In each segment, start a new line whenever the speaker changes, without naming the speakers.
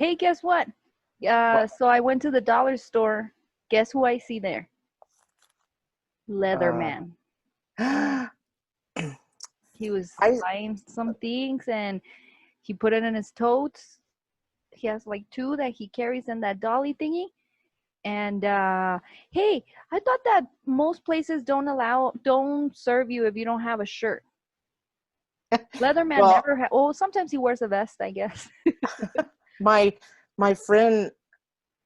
Hey, guess what?
What?
So I went to the dollar store. Guess who I see there? Leatherman.
I
He was buying some things and he put it in his totes. He has like two that he carries in that dolly thingy. And hey, I thought that most places don't serve you if you don't have a shirt. Leatherman
well,
never had. Oh, sometimes he wears a vest, I guess.
my my friend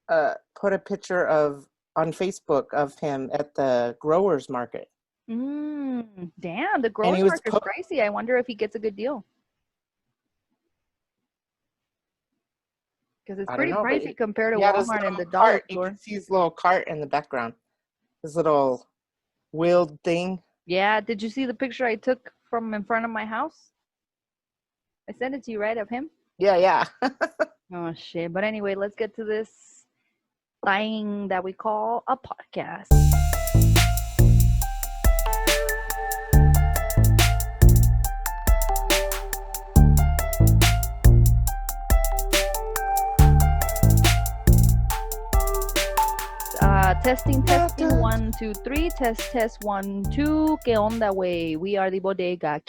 put a picture of on Facebook of him at the growers market,
Damn, the
and
growers
he was
market's pricey. I wonder if he gets a good deal. Because it's
I don't
pretty
know, but
pricey compared to
he had his
Walmart and
little
the dollar
cart. You
store.
can see his little cart in the background, his little wheeled thing.
Yeah, did you see the picture I took from in front of my house? I sent it to you, right, of him?
Yeah.
Oh, shit. But anyway, let's get to this thing that we call a podcast. Testing, 1, 2, 3. Test, 1, 2. ¿Qué onda, güey? We are the Bodega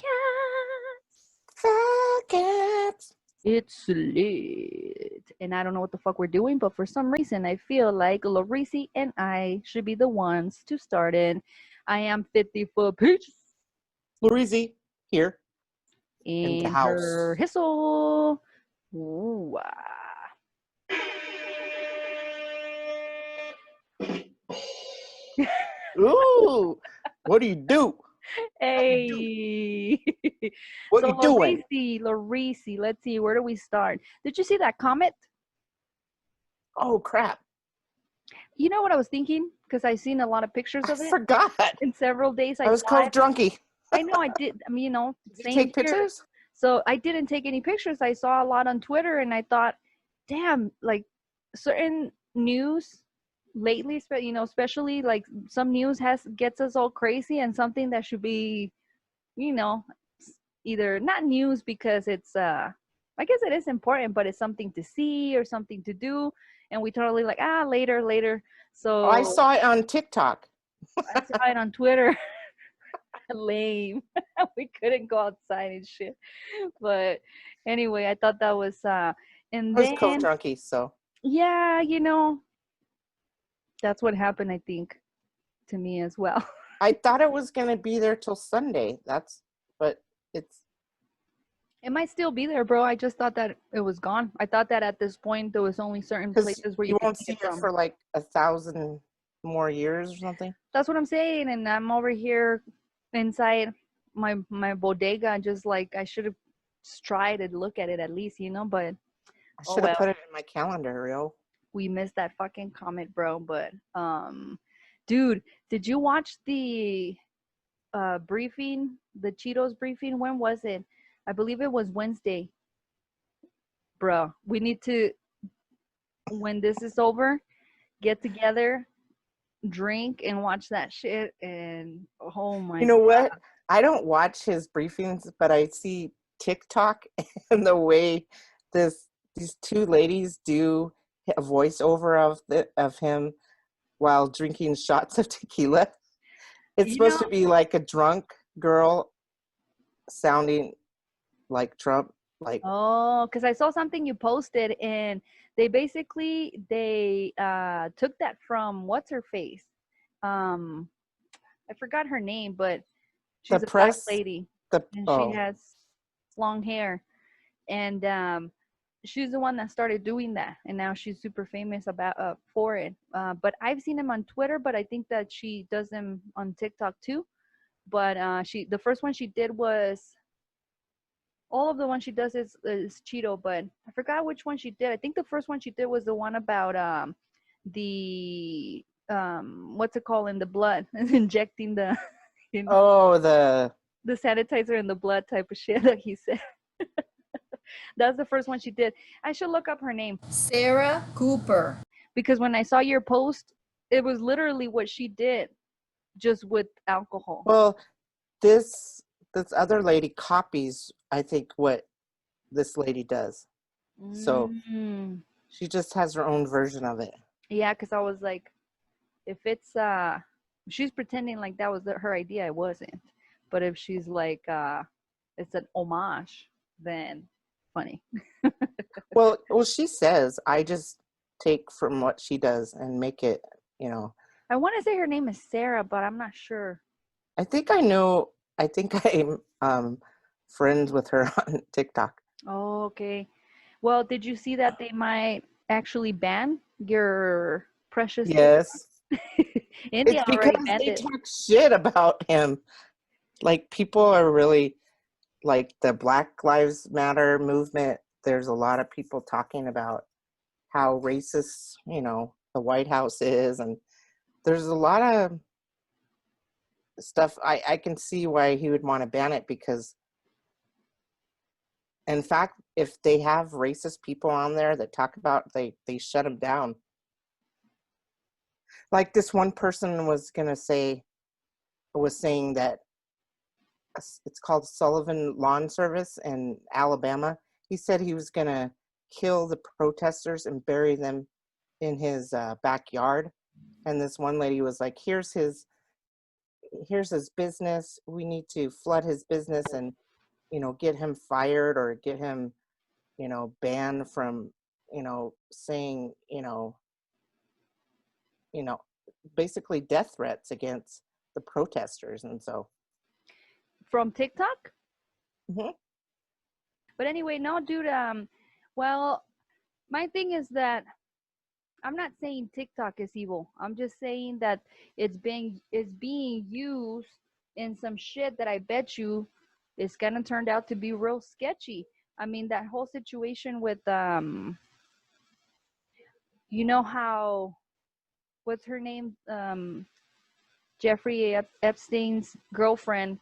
Cats.
It's lit. And I don't know what the fuck we're doing, but for some reason, I feel like Larisi and I should be the ones to start it. I am 50 foot peach.
Lorizy here in the
In her
house.
hissle. Ooh,
Ooh, what do you do?
Hey.
What
So
you doing?
Larisi, let's see, where do we start? Did you see that comet?
Oh crap!
You know what I was thinking? Because I've seen a lot of pictures
I
of it
forgot.
in several days.
I was
saw
Cove
it.
drunky.
I know I did. I mean,
Did you
same
take
here.
pictures?
So I didn't take any pictures. I saw a lot on Twitter and I thought, damn, like certain news lately, especially like some news gets us all crazy, and something that should be, you know, either not news because it's I guess it is important, but it's something to see or something to do, and we totally like later.
Oh, I
So
saw it on TikTok.
I saw it on Twitter. Lame. We couldn't go outside and shit. But anyway, I thought that was and
I was Cove
then
drunky, so
yeah, that's what happened, I think, to me as well.
I thought it was gonna be there till Sunday. But it's
It might still be there, bro. I just thought that it was gone. I thought that at this point there was only certain
because
places where you
you
could
won't
see
see
it
it
from.
for like 1,000 more years or something.
That's what I'm saying, and I'm over here inside my bodega, just like I should have tried to look at it at least, but
I
oh
should have
well.
put it in my calendar, Rio.
We missed that fucking comment, bro. But dude, did you watch the briefing, the Cheetos briefing? When was it? I believe it was Wednesday. Bro, we need to, when this is over, get together, drink, and watch that shit. And oh my
You know
god.
what? I don't watch his briefings, but I see TikTok and the way these two ladies do a voiceover of him while drinking shots of tequila. It's
You
supposed
know,
to be like a drunk girl sounding like Trump. Like,
oh, because I saw something you posted, and they took that from what's her face. Um, I forgot her name, but
the
she's a black
press,
lady, and she
oh,
has long hair, and she's the one that started doing that, and now she's super famous about for it. But I've seen him on Twitter, but I think that she does them on TikTok too. But the first one she did was all of the ones she does is Cheeto, but I forgot which one she did. I think the first one she did was the one about the what's it called, in the blood, injecting the
oh, the
the sanitizer in the blood type of shit that he said. That's the first one she did. I should look up her name.
Sarah Cooper.
Because when I saw your post, it was literally what she did, just with alcohol.
well, this other lady copies, I think, what this lady does. So She just has her own version of it.
Yeah, because I was like, if it's she's pretending like that was her idea, it wasn't. But if she's like it's an homage, then funny.
Well, she says I just take from what she does and make it,
I want to say her name is Sarah, but I'm not sure.
I think I know. I think I'm friends with her on TikTok.
Oh, okay. Well, did you see that they might actually ban your precious
Yes.
India
It's
already
because
banned
they
it.
talk shit about him. Like, people are really, like, the Black Lives Matter movement. There's a lot of people talking about how racist, the White House is. And there's a lot of stuff. I can see why he would want to ban it because, in fact, if they have racist people on there that talk about, they shut them down. Like, this one person was saying that it's called Sullivan Lawn Service in Alabama. He said he was going to kill the protesters and bury them in his backyard. And this one lady was like, here's his business. We need to flood his business and, get him fired or get him, banned from, saying, you know, basically death threats against the protesters. And so.
From TikTok?
Mm-hmm.
But anyway, no, dude. Well, my thing is that I'm not saying TikTok is evil. I'm just saying that it's being used in some shit that I bet you is gonna turn out to be real sketchy. I mean, that whole situation with you know how what's her name? Jeffrey Epstein's girlfriend.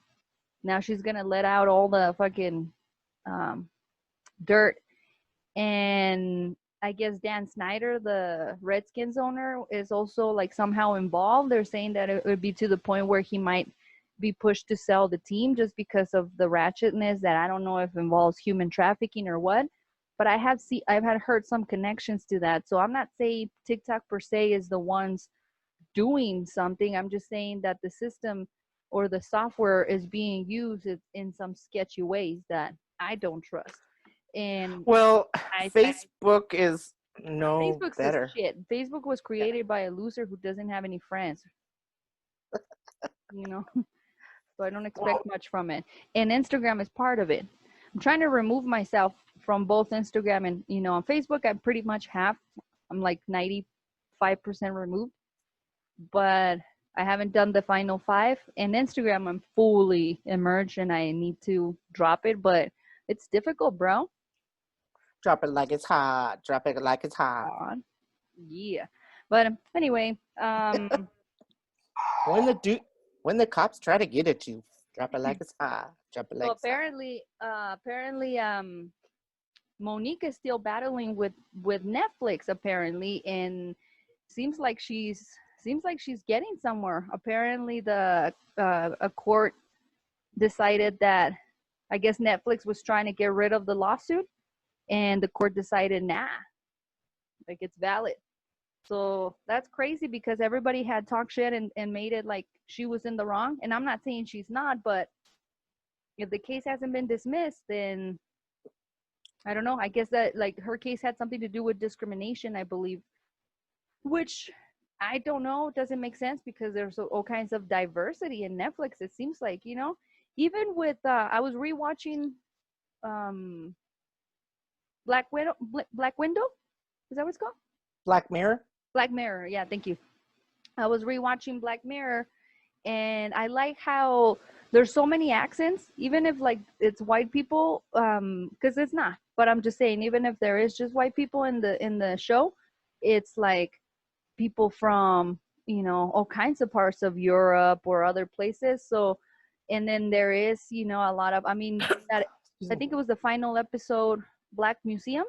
Now she's gonna let out all the fucking um, dirt. And I guess Dan Snyder, the Redskins owner, is also like somehow involved. They're saying that it would be to the point where he might be pushed to sell the team just because of the ratchetness that I don't know if involves human trafficking or what. But I've had heard some connections to that. So I'm not saying TikTok per se is the ones doing something. I'm just saying that the system or the software is being used in some sketchy ways that I don't trust. And
Well,
I
Facebook is no
Facebook's the
better.
shit. Facebook was created by a loser who doesn't have any friends, you know. So I don't expect much from it. And Instagram is part of it. I'm trying to remove myself from both Instagram and on Facebook. I'm pretty much half. I'm like 95% removed, but I haven't done the final 5. And Instagram, I'm fully immersed, and I need to drop it, but it's difficult, bro.
Drop it like it's hot. Drop it like it's hot.
God. Yeah. But anyway,
When the cops try to get at you, drop it like it's hot. Drop it like
so
it's hot.
apparently, Monique is still battling with Netflix apparently, and seems like she's getting somewhere. Apparently, the a court decided that I guess Netflix was trying to get rid of the lawsuit, and the court decided nah, like it's valid. So that's crazy because everybody had talked shit and made it like she was in the wrong. And I'm not saying she's not, but if the case hasn't been dismissed, then I don't know. I guess that like her case had something to do with discrimination, I believe, which I don't know. Doesn't make sense because there's all kinds of diversity in Netflix. It seems like, even with, I was rewatching um, Black Window. Is that what it's called?
Black Mirror?
Black Mirror. Yeah, thank you. I was rewatching Black Mirror, and I like how there's so many accents, even if like it's white people, because it's not. But I'm just saying, even if there is just white people in the show, it's like people from all kinds of parts of Europe or other places. So, and then there is a lot of, I mean, that I think it was the final episode, Black Museum.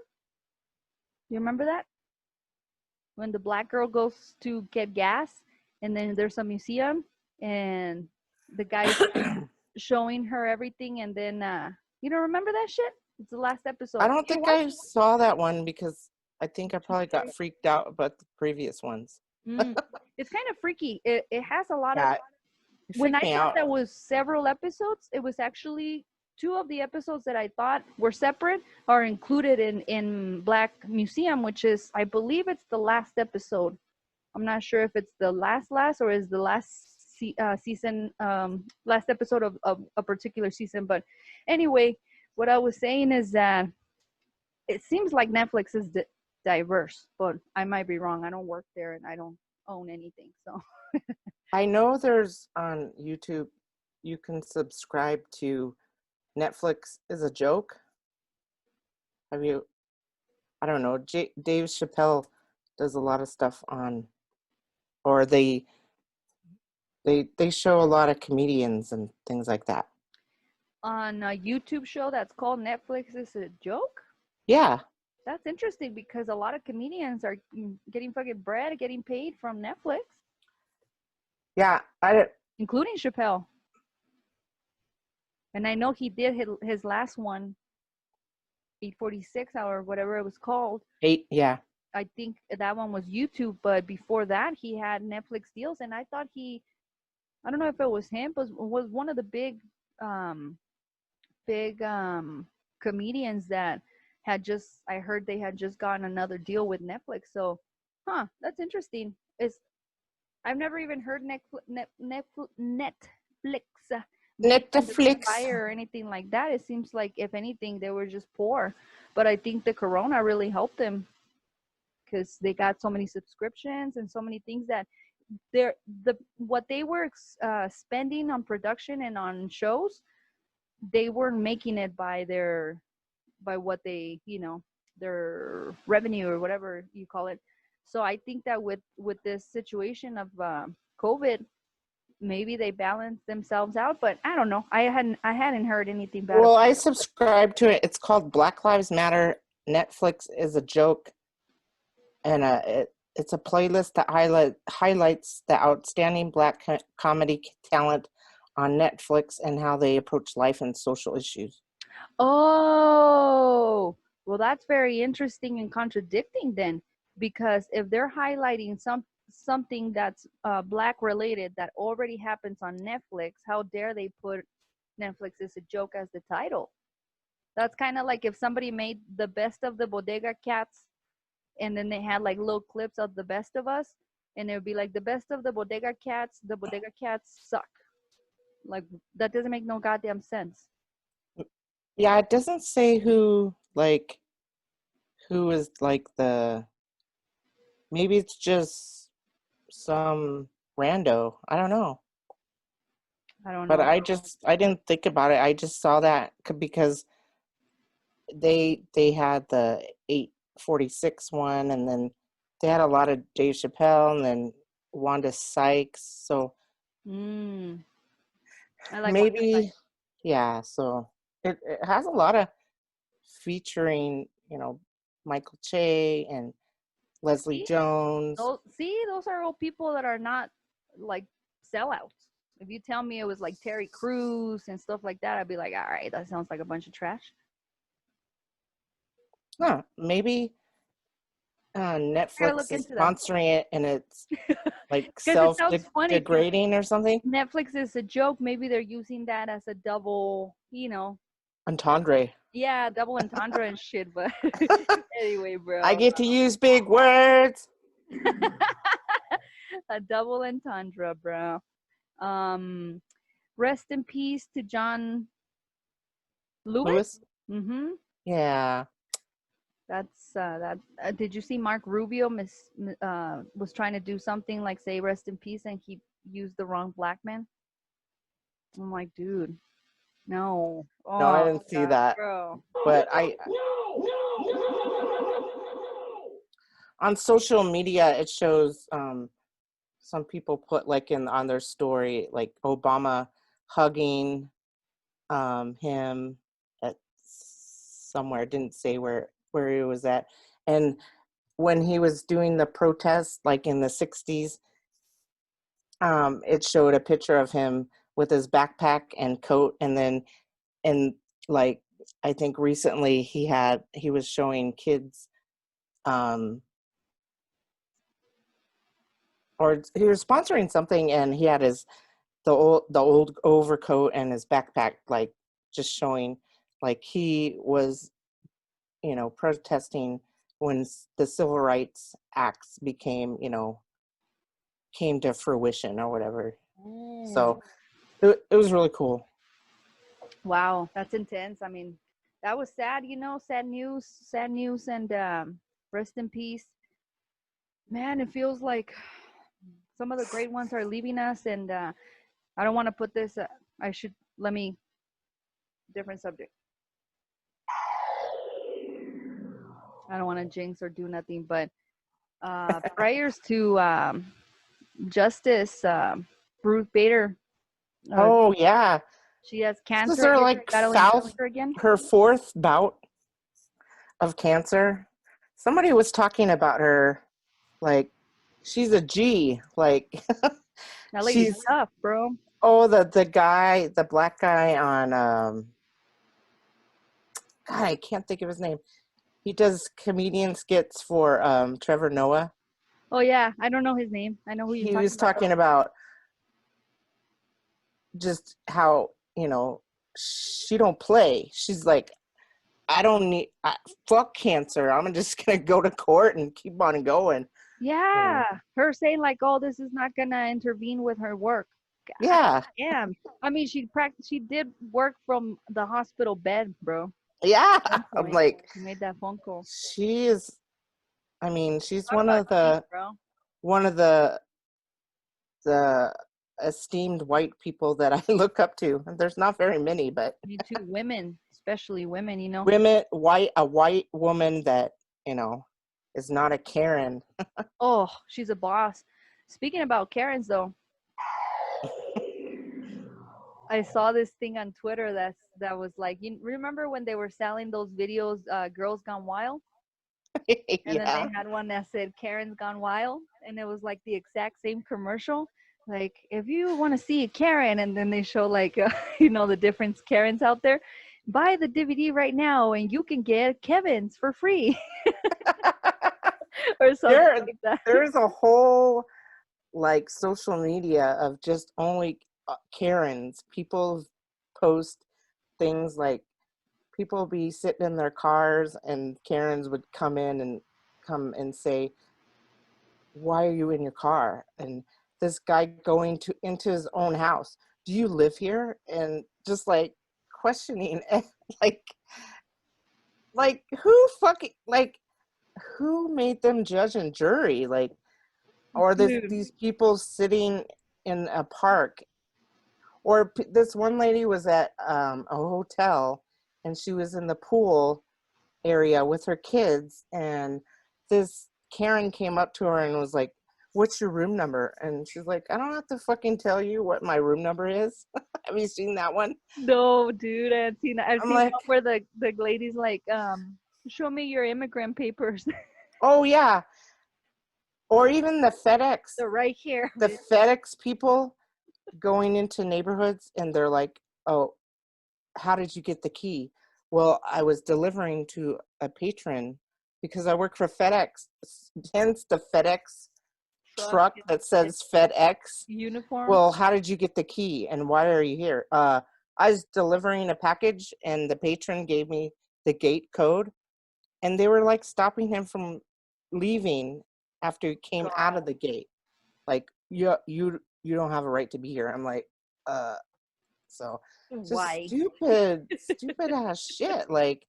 You remember that? When the black girl goes to get gas, and then there's a museum, and the guy's showing her everything, and then you don't remember that shit? It's the last
I
episode.
don't
You
think I saw that one because I think I probably got freaked out about the previous ones.
Mm. It's kind of freaky. It has a lot of.
Yeah, it
When
freaked
I
me
thought
out.
that was several episodes, it was actually two of the episodes that I thought were separate are included in Black Museum, which is, I believe, it's the last episode. I'm not sure if it's the last or is the last season, last episode of a particular season. But anyway, what I was saying is that it seems like Netflix is diverse, but I might be wrong. I don't work there and I don't own anything. So
I know there's on YouTube, you can subscribe to Netflix is a Joke. Have you? I don't know. Dave Chappelle does a lot of stuff on, or they show a lot of comedians and things like that.
on a YouTube show that's called Netflix is a Joke.
Yeah.
That's interesting because a lot of comedians are getting fucking bread, getting paid from Netflix,
Yeah.
including Chappelle. And I know he did his last one, 846 or whatever it was called.
Yeah.
I think that one was YouTube, but before that he had Netflix deals, and I thought I don't know if it was him, but was one of the um, big comedians that I heard they had just gotten another deal with Netflix. So, that's interesting. I've never even heard Netflix being under
Netflix.
fire or anything like that. It seems like if anything, they were just poor. But I think the Corona really helped them because they got so many subscriptions and so many things that what they were spending on production and on shows, they weren't making it by what they, their revenue or whatever you call it. So I think that with this situation of COVID, maybe they balance themselves out, but I don't know. I hadn't heard anything bad
Well,
about
I
it.
subscribe to it. It's called Black Lives Matter. Netflix is a Joke, and it's a playlist that highlights the outstanding Black comedy talent on Netflix and how they approach life and social issues.
Oh, well, that's very interesting and contradicting then, because if they're highlighting something that's Black related that already happens on Netflix, how dare they put Netflix is a Joke as the title? That's kind of like if somebody made the best of the Bodega Cats and then they had like little clips of the best of us, and it would be like the best of the Bodega Cats suck. Like, that doesn't make no goddamn sense.
Yeah, it doesn't say who is like maybe it's just some rando. I don't know.
I don't
But
know.
I didn't think about it. I just saw that because they had the 846 one, and then they had a lot of Dave Chappelle and then Wanda Sykes. So
I like Wonder
maybe,
Sykes.
yeah. So it has a lot of featuring, Michael Che and Leslie
See?
Jones.
Those are all people that are not like sellouts. If you tell me it was like Terry Crews and stuff like that, I'd be like, all right, that sounds like a bunch of trash.
Huh, maybe
Gotta
Netflix
look
is
into that
sponsoring it and it's like
because it sounds funny. Because
degrading or something.
Netflix is a joke. Maybe they're using that as a double,
Entendre.
yeah, double entendre and shit. But anyway,
I
bro,
get to use big words.
a double entendre, bro. Rest in peace to John Lewis.
Lewis?
Mm-hmm.
Yeah.
That's that. Did you see Mark Rubio was trying to do something like say rest in peace, and he used the wrong black man? I'm like, dude, no.
No, I
Oh
didn't see
God,
that.
bro.
But on social media it shows some people put like on their story like Obama hugging him at somewhere. It didn't say where he was at. And when he was doing the protest like in the 60s, it showed a picture of him with his backpack and coat, and then and like I think recently he was showing kids or he was sponsoring something, and he had the old overcoat and his backpack, like just showing, like he was, protesting when the civil rights acts came to fruition or whatever. So it was really cool.
Wow, that's intense. I mean, that was sad, sad news, and rest in peace. Man, it feels like some of the great ones are leaving us, and I don't want to put this, different subject. I don't want to jinx or do nothing, but prayers to Justice Ruth Bader.
Oh yeah,
She has
this is
cancer
her
again,
like
battling cancer again.
her fourth bout of cancer. Somebody was talking about her, like she's a G, like
That lady's tough, bro.
Oh, the black guy on God, I can't think of his name. He does comedian skits for Trevor Noah.
Oh yeah, I don't know his name. I know who you're
He
talking
was
about.
talking about just how, she don't play. She's like, fuck cancer. I'm just gonna go to court and keep on going.
Yeah, her saying like, "Oh, this is not gonna intervene with her work."
Yeah.
Damn. I mean, she did work from the hospital bed, bro.
Yeah. I'm like,
she made that phone call.
She is. I mean, she's
Talk
one
about
of the
cheap, bro.
one of the esteemed white people that I look up to. And there's not very many, but
Me too. Women, especially women,
a white woman that, is not a Karen.
Oh, she's a boss. Speaking about Karens, though, I saw this thing on Twitter that was like, you remember when they were selling those videos, Girls Gone Wild? And then they had one that said Karen's Gone Wild, and it was like the exact same commercial. Like, if you want to see a Karen, and then they show like, the different Karens out there, buy the DVD right now, and you can get Kevin's for free, or something like that.
There's a whole like social media of just only Karens. People post things like people be sitting in their cars and Karens would come and say, "Why are you in your car?" And this guy going into his own house, "Do you live here?" And just like questioning, like who fucking, like who made them judge and jury, like, or these people sitting in a park, or this one lady was at a hotel and she was in the pool area with her kids, and this Karen came up to her and was like, "What's your room number?" And she's like, "I don't have to fucking tell you what my room number is." Have you seen that one?
No, dude, I haven't seen that. I've seen
like,
one where the lady's like, show me your immigrant papers.
Oh yeah. Or even the FedEx.
They're right here.
The FedEx people going into neighborhoods and they're like, "Oh, how did you get the key?" "Well, I was delivering to a patron because I work for FedEx." Hence the FedEx truck that says FedEx
uniform.
"Well, how did you get the key and why are you here?" I was delivering a package and the patron gave me the gate code, and they were like stopping him from leaving after he came out of the gate. Like, you don't have a right to be here. I'm like, so just
Why?
stupid ass shit. Like,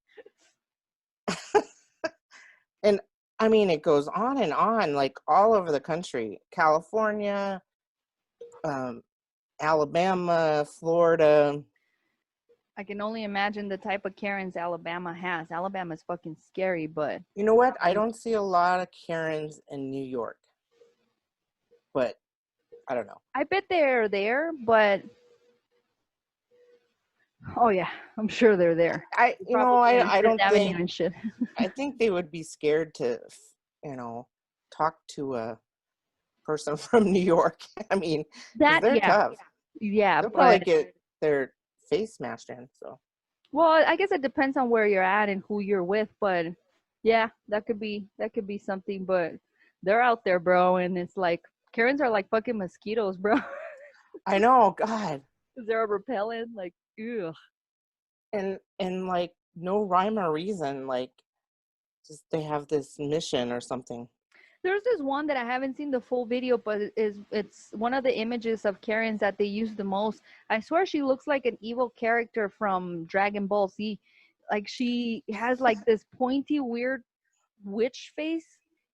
and I mean, it goes on and on, like all over the country, California, Alabama, Florida.
I can only imagine the type of Karens Alabama has. Alabama's fucking scary, but
You know what? I don't see a lot of Karens in New York, but I don't know.
I bet they're there, but oh yeah, I'm sure they're there.
I don't think
and shit.
I think they would be scared to, talk to a person from New York. I mean, 'cause they're tough.
Yeah,
They'll
but
probably get their face smashed in. So.
well, I guess it depends on where you're at and who you're with, but Yeah, that could be something, but they're out there, bro, and it's like Karens are like fucking mosquitoes, bro.
I know, God.
They're a repellent, like, ew.
And like no rhyme or reason, like just they have this mission or something.
There's this one that I haven't seen the full video, but it's one of the images of Karens that they use the most. I swear she looks like an evil character from Dragon Ball Z. Like she has like this pointy, weird witch face,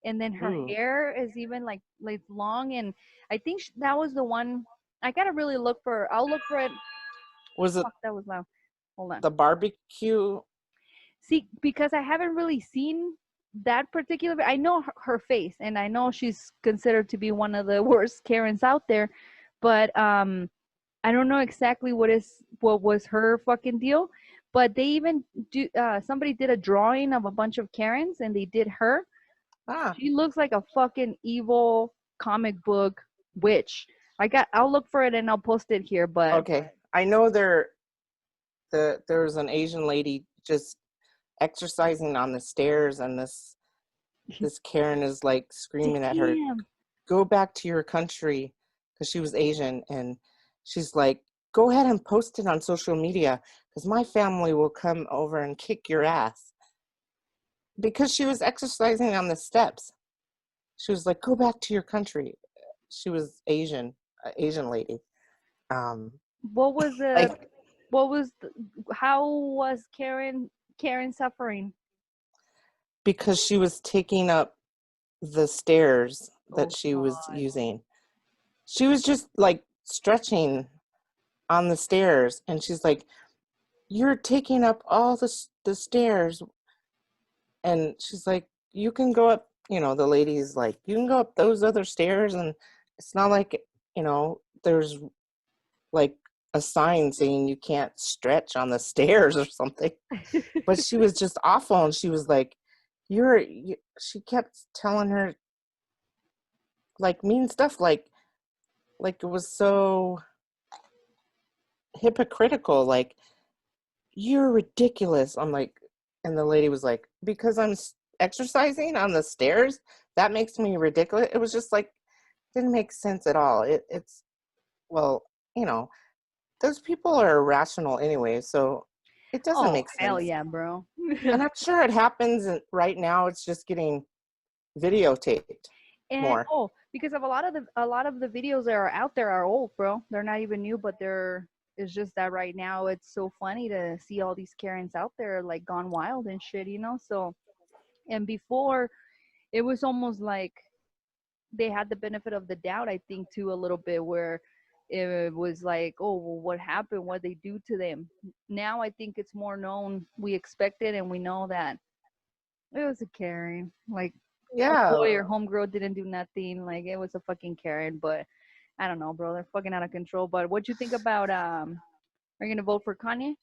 and then her
Ooh.
hair is even like long. And I think that was the one. I gotta really look for. I'll look for it.
Was it
Fuck, that was loud. Hold on.
the barbecue?
See, because I haven't really seen that particular. I know her face, and I know she's considered to be one of the worst Karens out there, but I don't know exactly what was her fucking deal. But they even do. Somebody did a drawing of a bunch of Karens, and they did her.
Ah,
She looks like a fucking evil comic book witch. I'll look for it and I'll post it here. But
okay. I know there was an Asian lady just exercising on the stairs, and this Karen is like screaming at her,
damn,
"Go back to your country," because she was Asian, and she's like, "Go ahead and post it on social media, because my family will come over and kick your ass." Because she was exercising on the steps. She was like, "Go back to your country." She was Asian, Asian lady. Um,
what was the
like
what was the, how was Karen suffering?
because she was taking up the stairs that
Oh
she was
God.
using. She was just like stretching on the stairs, and she's like, "You're taking up all the stairs." And she's like, "You can go up." The lady's like, "You can go up those other stairs, and it's not like there's like a sign saying you can't stretch on the stairs or something." But she was just awful, and she was like, she kept telling her like mean stuff, like it was so hypocritical, like, "You're ridiculous." I'm like, and the lady was like, "Because I'm exercising on the stairs, that makes me ridiculous." It was just like, didn't make sense at all. It's well, you know, those people are irrational anyway, so it doesn't
Oh
make
hell
sense.
yeah, bro.
And I'm sure it happens, and right now it's just getting videotaped
And
more.
because of a lot of the videos that are out there are old, bro. They're not even new, but they're it's just that right now it's so funny to see all these Karens out there like gone wild and shit, you know? So and before it was almost like they had the benefit of the doubt, I think, too, a little bit, where it was like, oh, well, what happened? What they do to them? Now I think it's more known. We expect it, and we know that it was a Karen. Like,
Yeah.
boy or homegirl didn't do nothing. Like, it was a fucking Karen. But I don't know, bro. They're fucking out of control. But what you think about are you gonna vote for Kanye?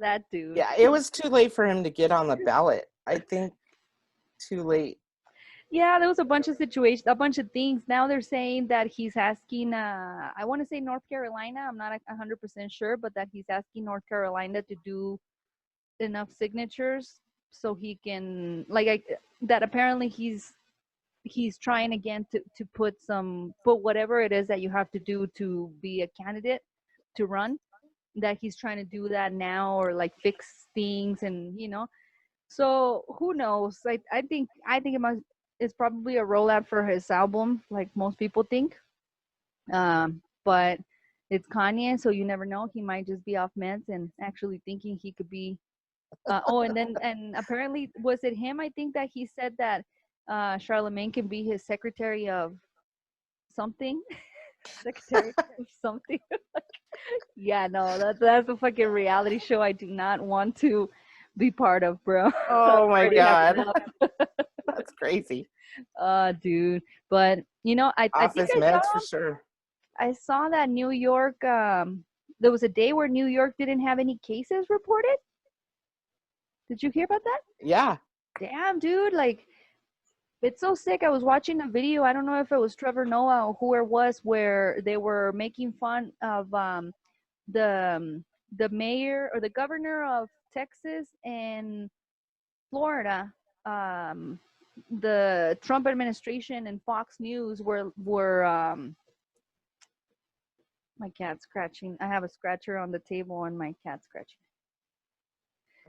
That dude.
Yeah, it was too late for him to get on the ballot. I think too late.
Yeah, there was a bunch of situations, a bunch of things. Now they're saying that he's asking, I want to say North Carolina. I'm not 100% sure, but that he's asking North Carolina to do enough signatures so he can, that apparently he's trying again to put whatever it is that you have to do to be a candidate to run. That he's trying to do that now or like fix things and so who knows? I think it's probably a rollout for his album, like most people think. But it's Kanye, so you never know. He might just be off meds and actually thinking he could be. And apparently was it him? I think that he said that Charlemagne can be his secretary of something. Secretary of something. Yeah, no, that's a fucking reality show I do not want to be part of, bro. I
Oh my
already have
God.
enough.
That's crazy.
Dude. But I think
Office meds for sure.
I saw that New York there was a day where New York didn't have any cases reported. Did you hear about that?
Yeah.
Damn, dude, like it's so sick. I was watching a video. I don't know if it was Trevor Noah or who it was, where they were making fun of the the mayor or the governor of Texas and Florida, um, the Trump administration and Fox News were my cat scratching. I have a scratcher on the table and my cat scratching.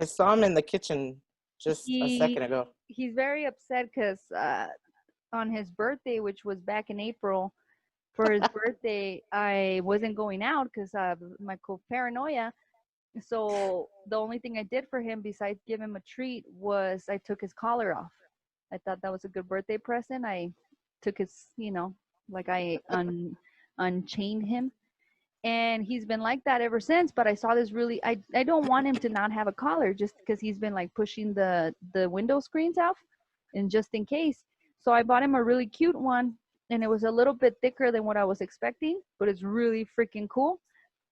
I saw him in the kitchen just a second ago.
He's very upset because on his birthday, which was back in April, for his birthday, I wasn't going out because of my paranoia. So the only thing I did for him besides give him a treat was I took his collar off. I thought that was a good birthday present. I took his, like I unchained him. And he's been like that ever since. But I saw this really, I don't want him to not have a collar just because he's been like pushing the window screens out and just in case. So I bought him a really cute one and it was a little bit thicker than what I was expecting, but it's really freaking cool.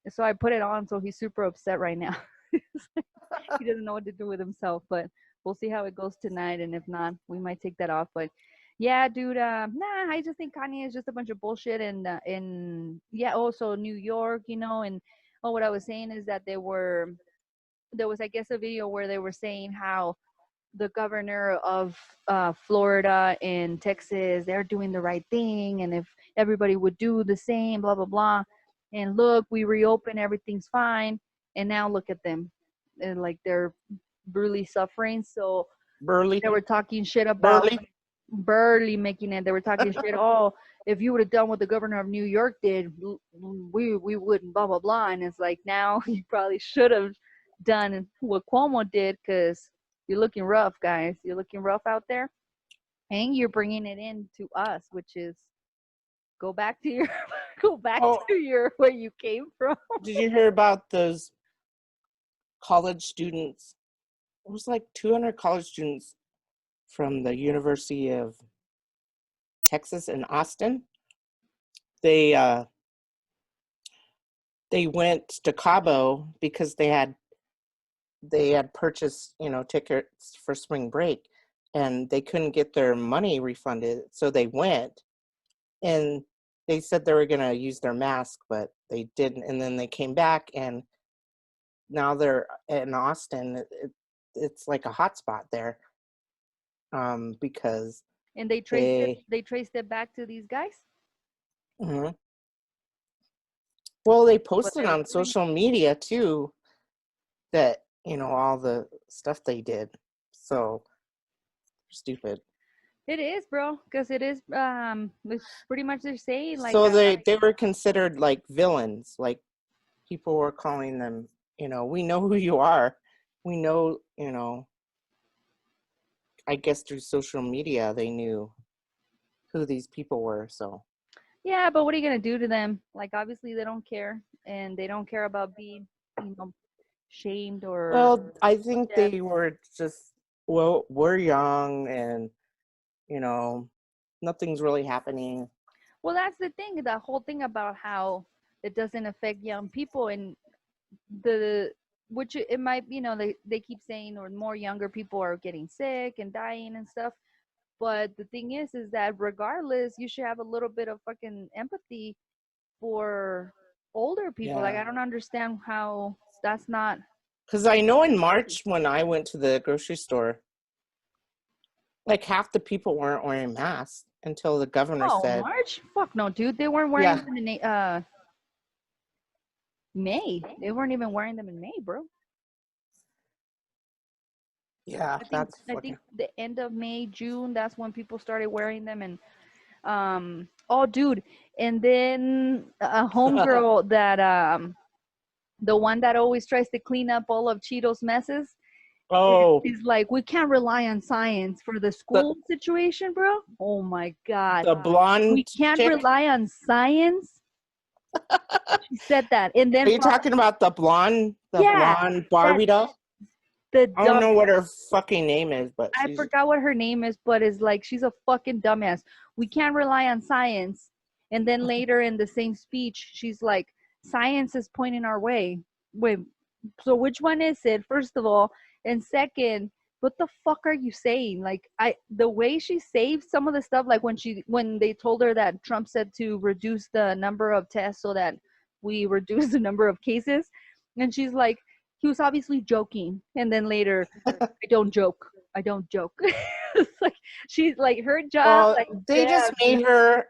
So I put it on, so he's super upset right now. He doesn't know what to do with himself, but we'll see how it goes tonight. And if not, we might take that off. But yeah, dude, I just think Kanye is just a bunch of bullshit. And yeah, also New York, and what I was saying is that there was, I guess, a video where they were saying how the governor of Florida and Texas, they're doing the right thing. And if everybody would do the same, blah, blah, blah. And look, we reopen, everything's fine. And now look at them. And like they're really suffering. So
Burley.
they were talking shit about Burley making it. They were talking shit. Oh, if you would have done what the governor of New York did, we wouldn't, blah, blah, blah. And it's like, now you probably should have done what Cuomo did because you're looking rough, guys. You're looking rough out there. And you're bringing it in to us, which is go back to your where you came from.
Did you hear about those college students? It was like 200 college students from the University of Texas in Austin. They went to Cabo because they had purchased, tickets for spring break, and they couldn't get their money refunded, so they went, and they said they were going to use their mask, but they didn't, and then they came back, and now they're in Austin. It's like a hot spot there, because
and they traced it back to these guys.
Mm-hmm. Well, they posted on social media too that all the stuff they did. So stupid.
It is, bro, because it is. It's pretty much they're saying like.
So they were considered like villains. Like people were calling them. We know who you are. We know. I guess through social media they knew who these people were. So.
Yeah, but what are you gonna do to them? Like obviously they don't care, and they don't care about being, shamed or.
Well, I think they were just. Well, we're young, and nothing's really happening.
Well, that's the thing. The whole thing about how it doesn't affect young people, and which it might, they keep saying, or more younger people are getting sick and dying and stuff. But the thing is that regardless, you should have a little bit of fucking empathy for older people.
Yeah.
Like, I don't understand how that's not.
Because I know in March when I went to the grocery store, like half the people weren't wearing masks until the governor said.
March? Fuck no, dude. They weren't wearing them in May. They weren't even wearing them in May, bro.
Yeah,
I think the end of May, June, that's when people started wearing them. And oh, dude, and then a homegirl that the one that always tries to clean up all of Cheeto's messes.
Oh,
he's like, we can't rely on science for the school situation, bro. Oh my god,
the blonde.
We can't rely on science. She said that, and then
are you talking about the blonde, blonde Barbie doll? I don't know what her fucking name is, but
I forgot what her name is, but it's like she's a fucking dumbass. We can't rely on science. And then later in the same speech, she's like, science is pointing our way. Wait, so which one is it, first of all? And second, what the fuck are you saying? Like, the way she saved some of the stuff, like when they told her that Trump said to reduce the number of tests so that we reduce the number of cases, And she's like, he was obviously joking. And then later, I don't joke. I don't joke. It's like, she's like, her job,
Well,
like,
they just
damn,
made
dude.
her,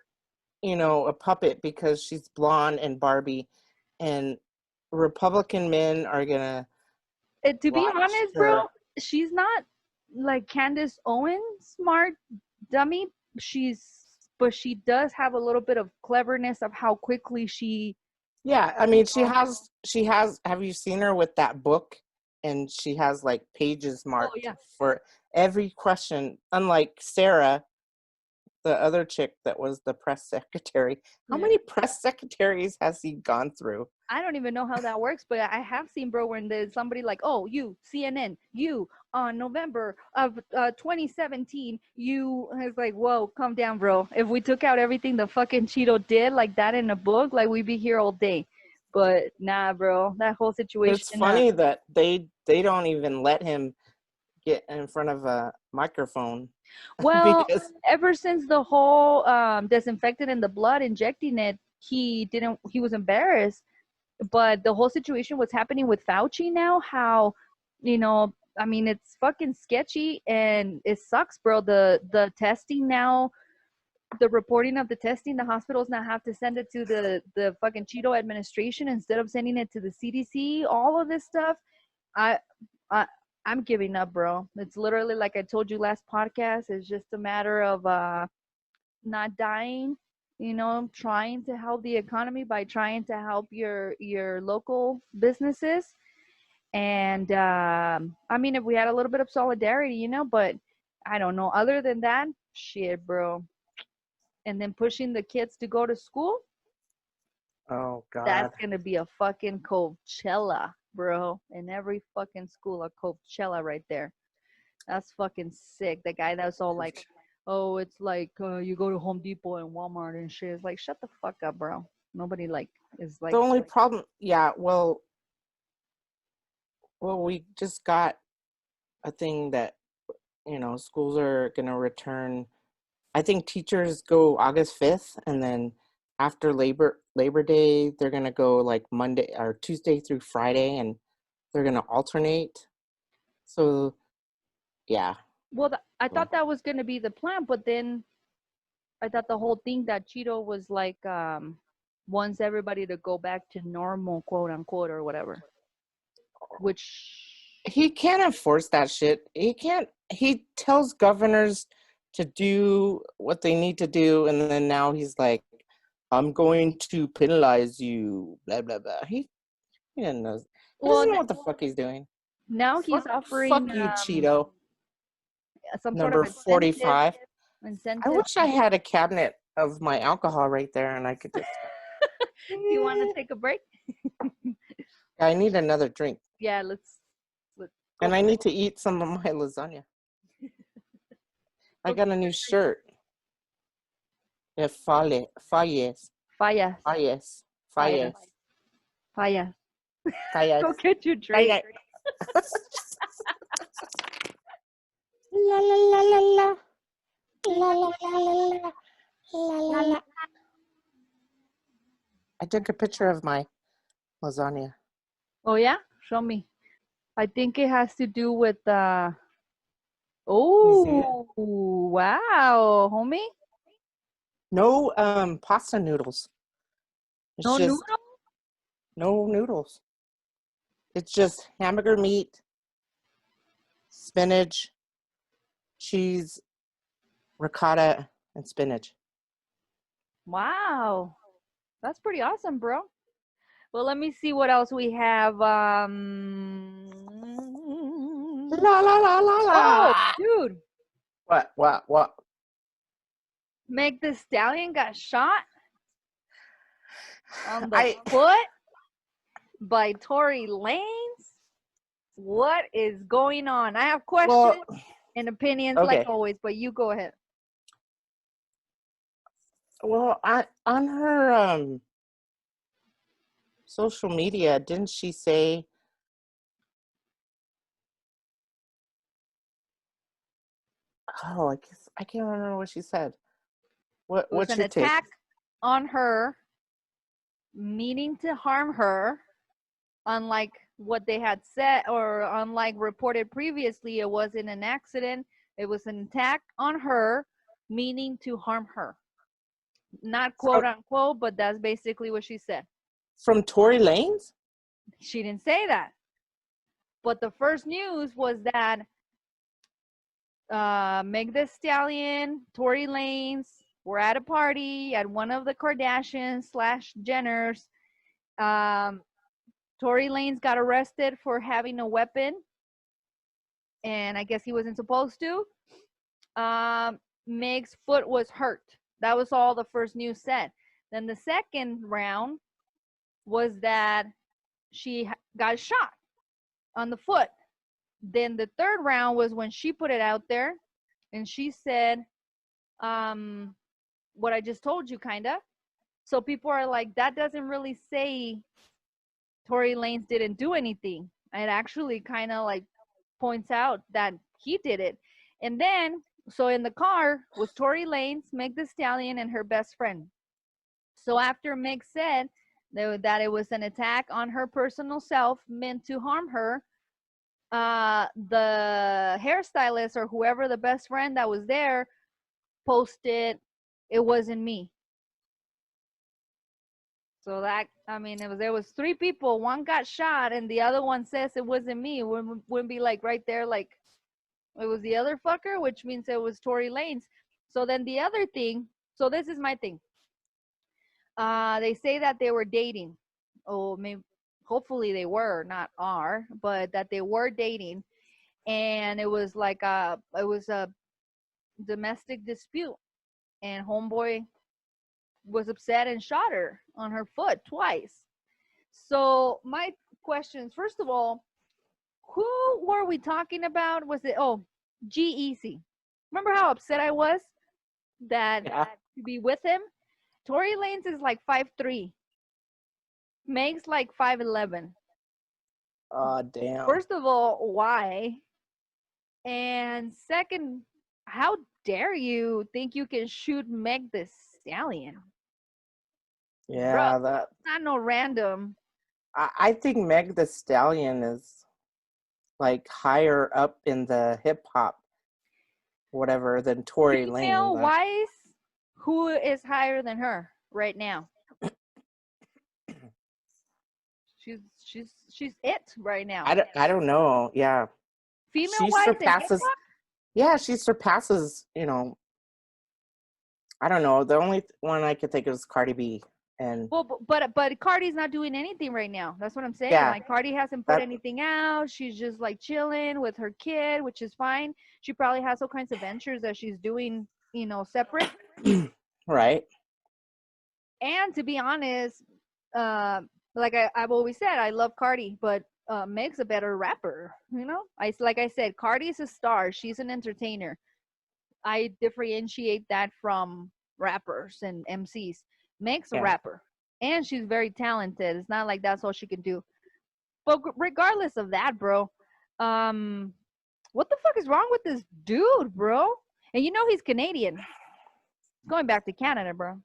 a puppet because she's blonde and Barbie, and Republican men are gonna
And to be
watch
honest, bro,
her.
she's not like Candace Owens, smart dummy. But she does have a little bit of cleverness of how quickly she.
Yeah, I mean, she has. Have you seen her with that book? And she has like pages
Oh
marked
yeah,
for every question. Unlike Sarah, the other chick that was the press secretary. How
yeah.
many press secretaries has he gone through?
I don't even know how that works, but I have seen, bro, when there's somebody like, oh, you, CNN, you, on November of 2017, you, it's like, whoa, calm down, bro. If we took out everything the fucking Cheeto did like that in a book, like, we'd be here all day. But nah, bro, that whole situation.
It's funny that they don't even let him get in front of a microphone
Well,
because
ever since the whole disinfectant in the blood, injecting it, he was embarrassed. But the whole situation, what's happening with Fauci now, how, I mean, it's fucking sketchy and it sucks, bro. The testing now, the reporting of the testing, the hospitals now have to send it to the fucking Cheeto administration instead of sending it to the CDC. All of this stuff, I, I I'm giving up, bro. It's literally like I told you last podcast. It's just a matter of not dying, trying to help the economy by trying to help your local businesses. And I mean, if we had a little bit of solidarity, but I don't know. Other than that, shit, bro. And then pushing the kids to go to school,
oh
that's
god,
gonna be a fucking Coachella, bro. In every fucking school, a Coachella right there. That's fucking sick. The guy that's all like, oh, it's like you go to Home Depot and Walmart and shit. It's like, shut the fuck up, bro. Nobody like is
the
like,
only problem, yeah, well, we just got a thing that schools are gonna return. I think teachers go August 5th, and then after Labor Day, they're gonna go like Monday or Tuesday through Friday, and they're gonna alternate. So yeah,
well, I
so,
thought that was gonna be the plan, but then I thought the whole thing that Cheeto was like, wants everybody to go back to normal, quote unquote, or whatever. Which,
he can't enforce that shit. He can't. He tells governors to do what they need to do, and then now he's like, "I'm going to penalize you." Blah blah blah. He doesn't know. He
well,
doesn't know what the fuck he's doing.
now he's
Fuck
offering
you, Cheeto.
some sort of
Number
incentive.
45. I
Incentive.
wish I had a cabinet of my alcohol right there, and I could just.
Do you want to take a break?
I need another drink,
Yeah, let's go
and I
for
need to eat some of my lasagna. I
go
got a new shirt. Yeah, falles,
Fallas,
falles,
fallas,
falles,
fallas.
falles.
Go get your drink.
Falles. La la la la la. La la la la la. La la la. I took a picture of my lasagna.
Oh yeah, show me. I think it has to do with
You see it?
oh wow, homie.
No pasta noodles. It's
No
just
noodle.
no noodles. It's just hamburger meat, spinach, cheese, ricotta, and spinach.
Wow, that's pretty awesome, bro. Well, let me see what else we have.
La la la la
Oh,
la.
dude,
What?
Meg the Stallion got shot on the
I
foot by Tory Lanez. What is going on? I have questions
well,
and opinions like
okay.
always, but you go ahead.
Well, I on her social media, didn't she say, oh, I guess I can't remember what she said.
It was
What's
an
your take?
attack on her, meaning to harm her, Unlike what they had said, or unlike reported previously, it wasn't an accident. It was an attack on her, meaning to harm her. Not quote
From,
unquote, but that's basically what she said.
from Tory Lanez?
She didn't say that. But the first news was that Meg the Stallion, Tory Lanez were at a party at one of the Kardashians slash Jenners. Um, Tory Lanez got arrested for having a weapon, and I guess he wasn't supposed to. Meg's foot was hurt. That was all the first news said. Then the second round was that she got shot on the foot. Then the third round was when she put it out there, and she said, what I just told you, kind of. So people are like, that doesn't really say Tory Lanez didn't do anything. It actually kind of like points out that he did it. And then, so in the car was Tory Lanez, Meg the Stallion, and her best friend. So after Meg said that it was an attack on her personal self meant to harm her, the hairstylist or whoever, the best friend that was there, posted, "It wasn't me." So that, I mean, there was three people. One got shot, and the other one says it wasn't me. Wouldn't be like right there, like it was the other fucker, which means it was Tory Lanez. So then the other thing. So this is my thing. They say that they were dating. Oh, maybe, hopefully they were, not are, but that they were dating, and it was like it was a domestic dispute, and homeboy was upset and shot her on her foot twice. So my questions, first of all, who were we talking about? Was it G-Eazy? Remember how upset I was that
Yeah.
to be with him? Tory Lanez is like 5'3". Meg's like 5'11".
Oh, damn.
First of all, why? And second, how dare you think you can shoot Meg the Stallion? Bro,
Yeah, that
not no random.
I think Meg the Stallion is like higher up in the hip hop whatever than Tory
Female
Lanez.
wise, who is higher than her right now? She's it right now.
I don't know. Yeah.
Female
She
wise in hip
surpasses
hop?
Yeah, she surpasses, I don't know. The only one I could think of is Cardi B. And
Well, but Cardi's not doing anything right now. That's what I'm saying.
yeah,
Like Cardi hasn't put
that
anything out. She's just like chilling with her kid, which is fine. She probably has all kinds of ventures that she's doing, separate.
right.
And to be honest, uh, like I've always said, I love Cardi, but Meg's a better rapper. Like I said, Cardi's a star. She's an entertainer. I differentiate that from rappers and MCs. Meg's a
Yeah.
rapper, and she's very talented. It's not like that's all she can do. But regardless of that, bro, what the fuck is wrong with this dude, bro? And he's Canadian. Going back to Canada, bro.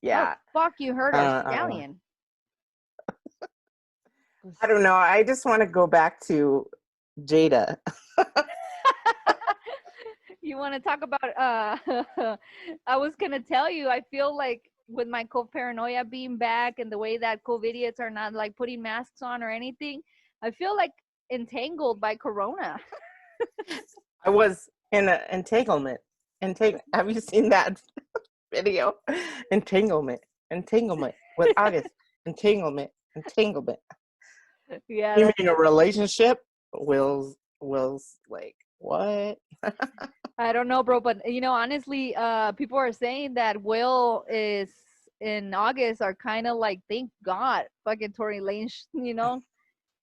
Yeah.
Oh, fuck, you heard our Stallion.
I don't know. I just want to go back to Jada.
You want to talk about I was gonna tell you, I feel like with my paranoia being back and the way that COVIDiots are not like putting masks on or anything, I feel like entangled by Corona.
I was in an entanglement. Have you seen that video? Entanglement with August. Entanglement.
Yeah,
You mean a relationship? Will's like, what?
I don't know, bro, but honestly, people are saying that Will is in August are kind of like, thank God, fucking Tory Lanez,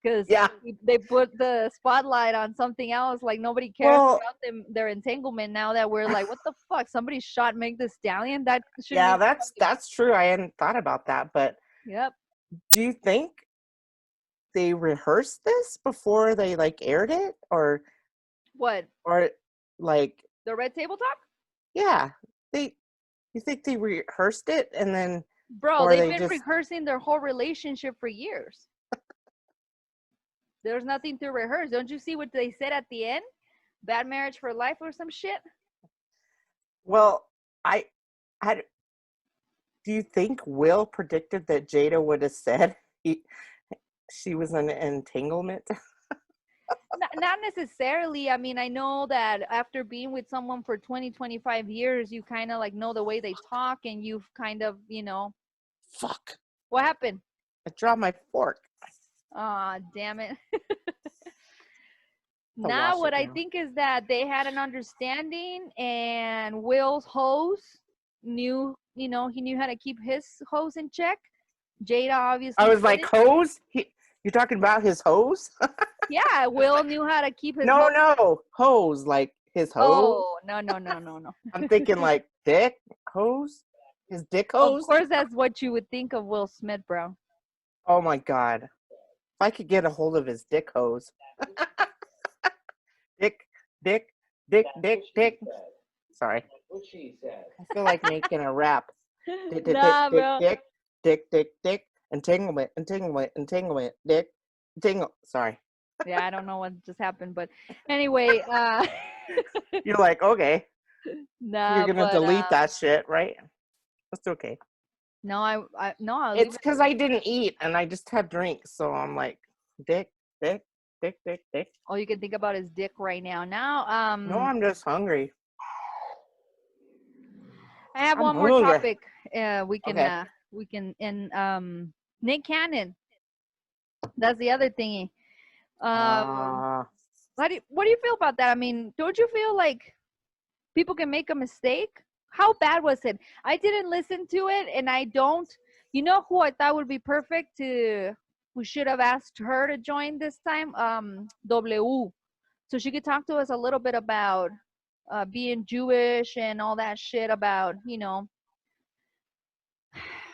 because
Yeah.
they put the spotlight on something else. Like nobody cares about their entanglement now that we're like, what the fuck? Somebody shot Meg the Stallion. That should
Yeah, that's true. I hadn't thought about that, but
Yep.
do you think they rehearsed this before they like aired it, or
What?
like
The Red Table Talk?
yeah, you think they rehearsed it and then
Bro,
or
they've
they
been
just
rehearsing their whole relationship for years. There's nothing to rehearse. Don't you see what they said at the end? Bad marriage for life or some shit?
well, I, I do you think Will predicted that Jada would have said she was an entanglement?
Not necessarily. I mean, I know that after being with someone for 20, 25 years, you kind of like know the way they talk and you've kind of,
Fuck!
what happened?
I dropped my fork.
Ah, damn it.
To
Now,
wash
what
it
I
down.
think is that they had an understanding, and Will's hose knew, he knew how to keep his hose in check. Jada
I
obviously
was like,
didn't.
hose? You're talking about his hose?
Yeah, Will knew how to keep his hose.
No, hose, like his hose.
Oh, no, no, no, no, no.
I'm thinking like dick hose, his dick
Of
hose.
course, that's what you would think of Will Smith, bro.
Oh my god! If I could get a hold of his dick hose, dick, dick, dick, dick, dick. Sorry, I feel like making a rap. Dick, dick, dick,
Nah,
dick,
bro.
dick, dick, dick, dick, entanglement, entanglement, entanglement, dick, tingle. Sorry,
Yeah, I don't know what just happened, but anyway,
you're like, okay, you're
nah,
gonna
but
delete that shit, right? That's okay.
no, no, I'll leave
It's
it.
because I didn't eat and I just had drinks, so I'm like, dick, dick, dick, dick, dick.
All you can think about is dick right now. Now,
No, I'm just hungry.
I have
I'm
one more
hungry.
topic.
Okay.
We can and Nick Cannon. That's the other thingy. Um,
Uh,
what do you feel about that? I mean, don't you feel like people can make a mistake? How bad was it? I didn't listen to it, and I don't. You know who I thought would be perfect to? We should have asked her to join this time. W, so she could talk to us a little bit about being Jewish and all that shit about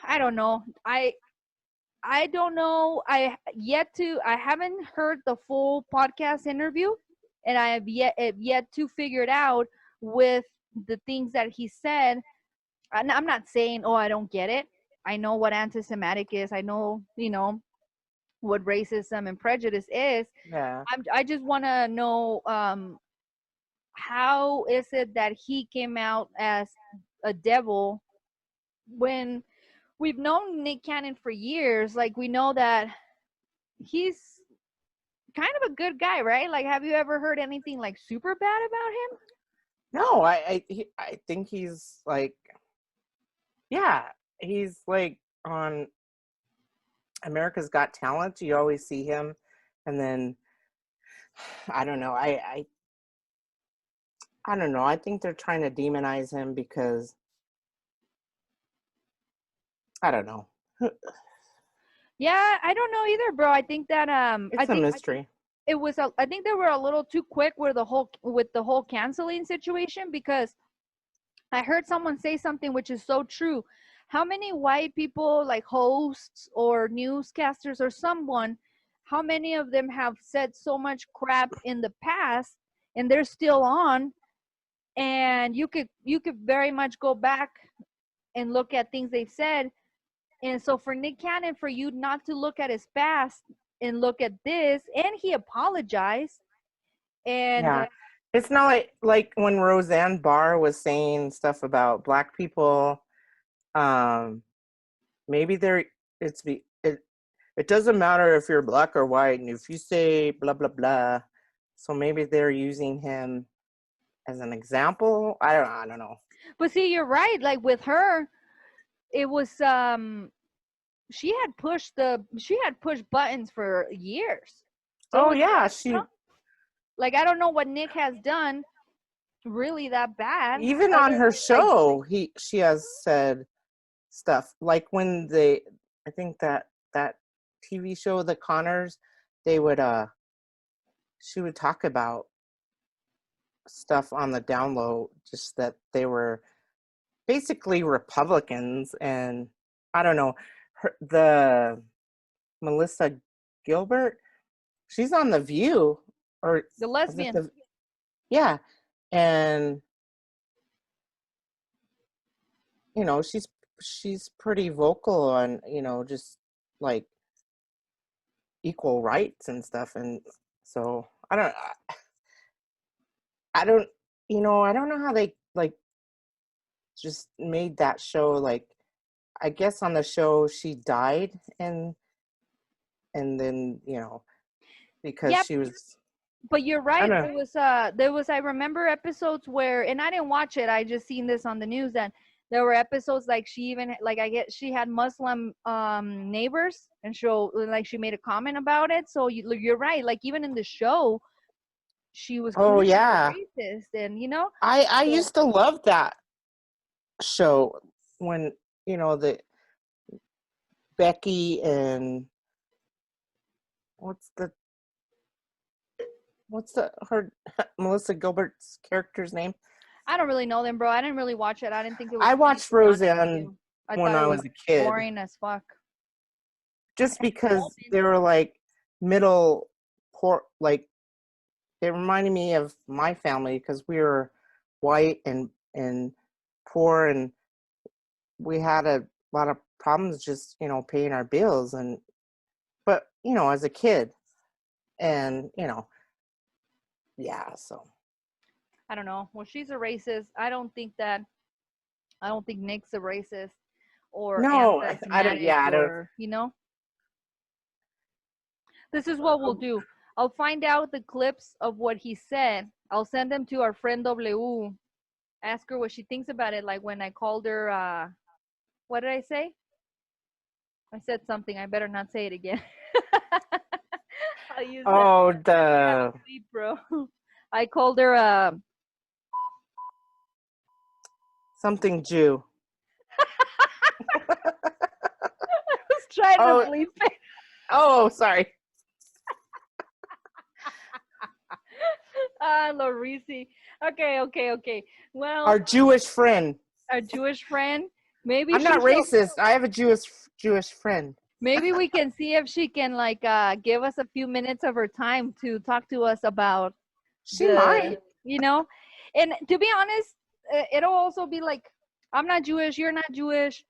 I don't know. I don't know. I haven't heard the full podcast interview, and I have yet to figure it out with the things that he said. And I'm not saying, oh, I don't get it. I know what anti-Semitic is. I know, what racism and prejudice is.
yeah.
I just want to know, how is it that he came out as a devil when we've known Nick Cannon for years? Like, we know that he's kind of a good guy, right? Like, have you ever heard anything like super bad about him?
No, I think he's like, yeah, he's like on America's Got Talent. You always see him, and then I don't know. I don't know. I think they're trying to demonize him because I don't know.
Yeah, I don't know either, bro. I think that I
It's a
think
mystery.
it was I think they were a little too quick with the whole canceling situation, because I heard someone say something which is so true. How many white people, like hosts or newscasters or someone, how many of them have said so much crap in the past and they're still on, and you could very much go back and look at things they've said. And so for Nick Cannon, for you not to look at his past and look at this, and he apologized. And
Yeah. It's not like when Roseanne Barr was saying stuff about black people. Um, maybe it doesn't matter if you're black or white, and if you say blah blah blah. So maybe they're using him as an example. I don't know.
but see, you're right. Like with her, it was she had pushed buttons for years. So it
Oh
was
yeah,
like, I don't know what Nick has done really that bad,
even
other
on her
than like,
show, she has said stuff like when I think that TV show The Connors, they would she would talk about stuff on the down low, just that they were basically Republicans, and I don't know, the Melissa Gilbert, she's on The View, or
the
is it
lesbian.
yeah, and she's she's pretty vocal on, just like equal rights and stuff. And so I don't, I don't know how they like just made that show. Like, I guess on the show she died, and then, because
Yep.
she was,
But you're
I
right.
don't know.
There was I remember episodes where, and I didn't watch it. I just seen this on the news, and there were episodes like she even like she had Muslim neighbors, and she made a comment about it. So you're right. Like even in the show, she was
Oh
clearly
yeah.
a racist, and
I
so
used to love that show when, the Becky and what's the her Melissa Gilbert's character's name?
I don't really know them, bro. I didn't really watch it. I didn't think it was
I
funny,
watched
to be honest with
Roseanne
you. I
when
thought
I
it was
was a kid,
boring as fuck.
just because
Alvin.
they were like middle poor, like it reminded me of my family because we were white and poor, and we had a lot of problems just, paying our bills, but as a kid, and yeah, so
I don't know. Well, she's a racist. I don't think Nick's a racist or
no, I don't,
anti-Semitic
yeah, I don't.
or. This is what we'll do. I'll find out the clips of what he said. I'll send them to our friend W. Ask her what she thinks about it. Like when I called her, what did I say? I said something. I better not say it again. I'll use that.
Oh,
I gotta sleep, bro. I called her
something Jew.
I was trying
Oh,
to bleep it.
oh, sorry.
Lorisi. Okay. Well,
Our Jewish friend.
our Jewish friend. Maybe
I'm not racist. I have a Jewish friend.
maybe we can see if she can like give us a few minutes of her time to talk to us about
She
the
might.
you know and to be honest, it'll also be like, I'm not Jewish, you're not Jewish,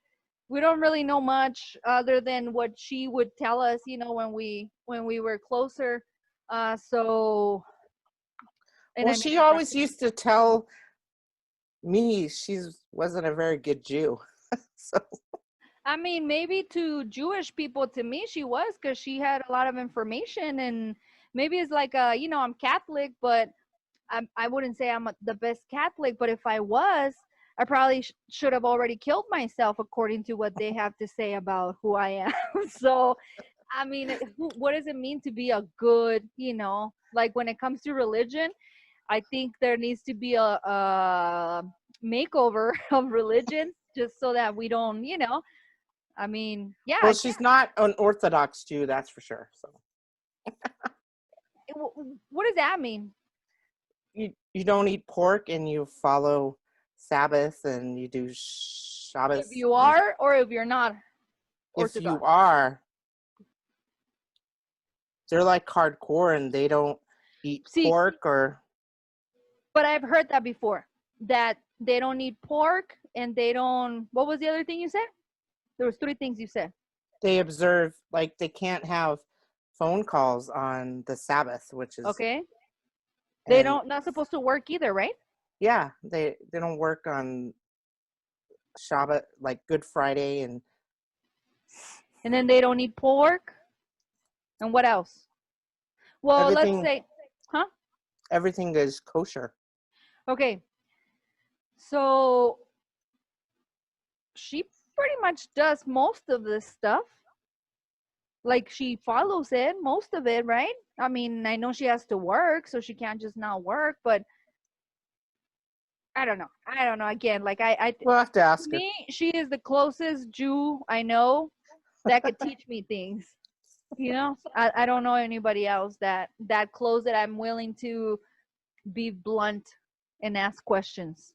we don't really know much other than what she would tell us, when we were closer, so. And
Well,
I mean,
she always used to tell me she wasn't a very good Jew. So
maybe to Jewish people, to me, she was, because she had a lot of information, and maybe it's like, I'm Catholic, but I wouldn't say I'm the best Catholic. But if I was, I probably should have already killed myself, according to what they have to say about who I am. So, what does it mean to be a good, like when it comes to religion? I think there needs to be a makeover of religion, just so that we don't, yeah.
well, she's not an Orthodox Jew, that's for sure. So
What does that mean?
you don't eat pork and you follow Sabbath and you do
If
Shabbos.
you are, or if you're not
If you
Orthodox?
are, they're like hardcore and they don't eat
See,
pork or.
but I've heard that before, that they don't eat pork, and they don't. What was the other thing you said? There was three things you said.
They observe, like they can't have phone calls on the Sabbath, which is,
Okay. They
and
don't not supposed to work either, right?
yeah, they don't work on Shabbat, like Good Friday, and
And then they don't eat pork. And what else? Well, let's
everything
say, huh?
everything is kosher.
Okay. So she pretty much does most of this stuff. Like she follows it, most of it, right? I know she has to work, so she can't just not work, but I don't know. Again, like
We'll have to
to
ask her.
me, she is the closest Jew I know that could teach me things. I don't know anybody else that close that I'm willing to be blunt and ask questions.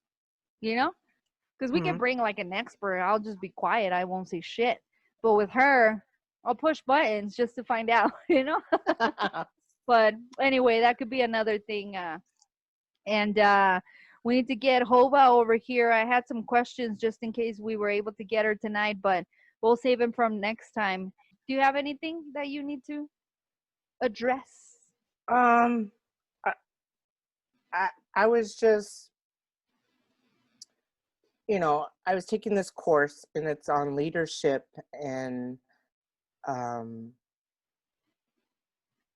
Because we could
Mhm.
bring like an expert. I'll just be quiet. I won't say shit. But with her, I'll push buttons just to find out. But anyway, that could be another thing. And We need to get Hova over here. I had some questions just in case we were able to get her tonight, but we'll save them from next time. Do you have anything that you need to address?
Um, I, I was just, I was taking this course and it's on leadership and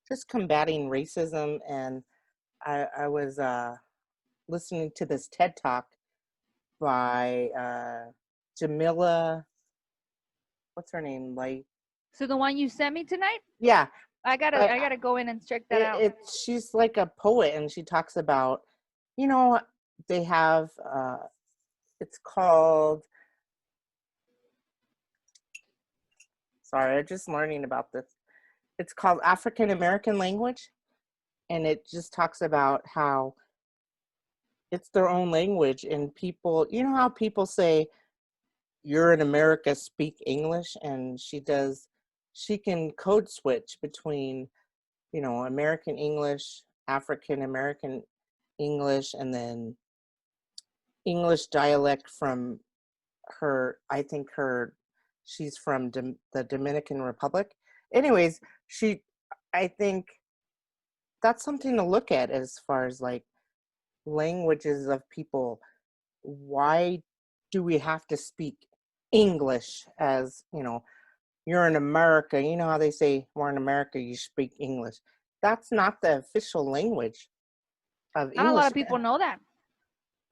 just combating racism. And I was listening to this TED Talk by Jamila, what's her name? Like,
So the one you sent me tonight?
yeah,
I gotta go in and check that out.
she's like a poet and she talks about, they have, it's called, sorry, I'm just learning about this. It's called African American language. And it just talks about how it's their own language and people, how people say, you're in America, speak English. And she can code switch between, American English, African American English, and then English dialect from I think she's from the Dominican Republic. Anyways, I think that's something to look at as far as like languages of people. Why do we have to speak English as, you're in America, you know how they say we're in America, you speak English. That's not the official language of
Not a lot
English.
of people know that.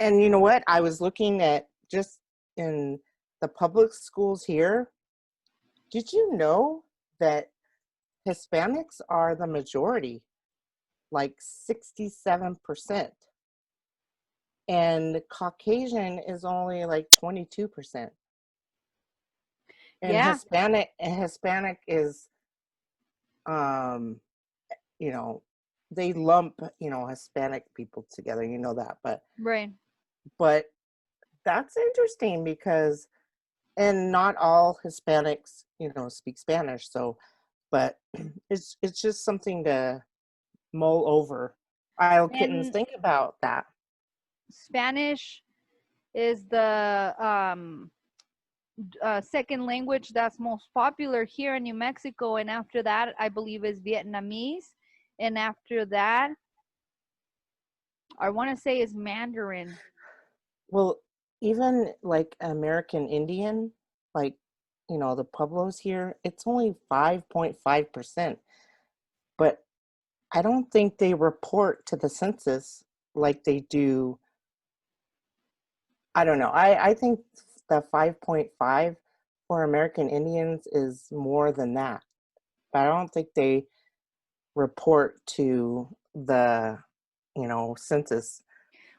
And you know what? I was looking at just in the public schools here. Did you know that Hispanics are the majority, like 67%? And Caucasian is only like 22%. And
Yeah.
Hispanic is, you know, they lump, Hispanic people together, that,
Right.
but that's interesting because, and not all Hispanics, speak Spanish. So, but it's just something to mull over. I'll kittens
And
think about that.
Spanish is the second language that's most popular here in New Mexico, and after that, I believe is Vietnamese, and after that, I want to say is Mandarin.
Well, even like American Indian, like, the Pueblos here, it's only 5.5%. But I don't think they report to the census like they do. I don't know. I think the 5.5 for American Indians is more than that. But I don't think they report to the, census.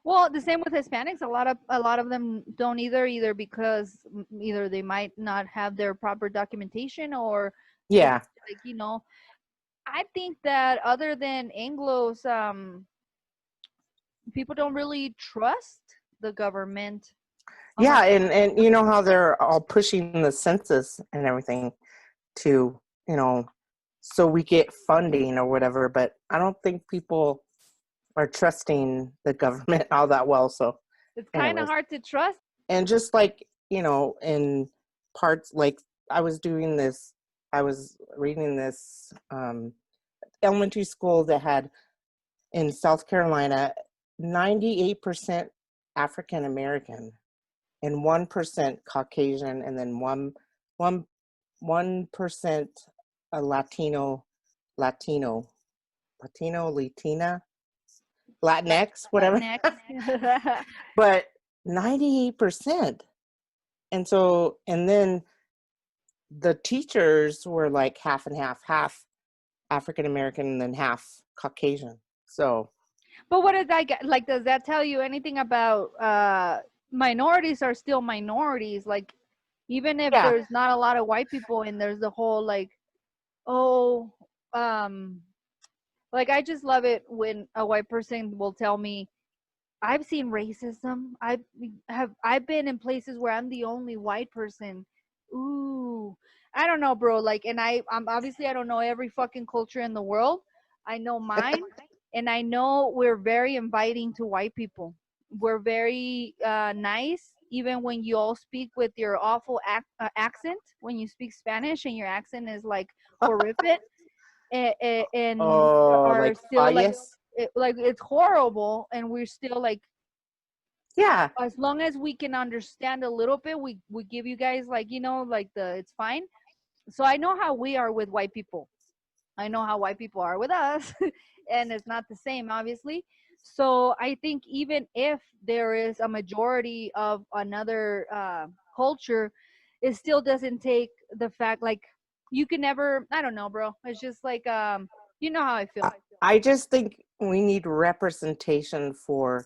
Well, the same with Hispanics. A lot of them don't either because either they might not have their proper documentation or just
Yeah.
like. I think that other than Anglos, people don't really trust the government.
Yeah,
Almost.
and you know how they're all pushing the census and everything to, so we get funding or whatever, but I don't think people are trusting the government all that well. So
It's kind of
anyways,
hard to trust.
and just like, in parts, like I was reading this elementary school that had in South Carolina 98% African American and 1% Caucasian, and then 1% a Latino, Latina, Latinx, whatever.
Latinx.
But 98%. And so, and then the teachers were like half and half African American and then half Caucasian. So,
But what does that get? Like, does that tell you anything about minorities are still minorities? Like, even if
yeah,
there's not a lot of white people and there's the whole like, oh, um, like I just love it when a white person will tell me, I've seen racism. I've been in places where I'm the only white person. Ooh, I don't know, bro. Like, and I'm obviously I don't know every fucking culture in the world. I know mine, and I know we're very inviting to white people. We're very nice, even when you all speak with your awful accent. When you speak Spanish and your accent is like horrific, and
Oh,
are
like
still like
bias.
like it's horrible, and we're still like,
Yeah.
as long as we can understand a little bit, we give you guys like, like the it's fine. So I know how we are with white people. I know how white people are with us, and it's not the same, obviously. So I think even if there is a majority of another culture, it still doesn't take the fact, like, you can never. I don't know, bro. It's just like, you know how I
I
feel.
I just think we need representation for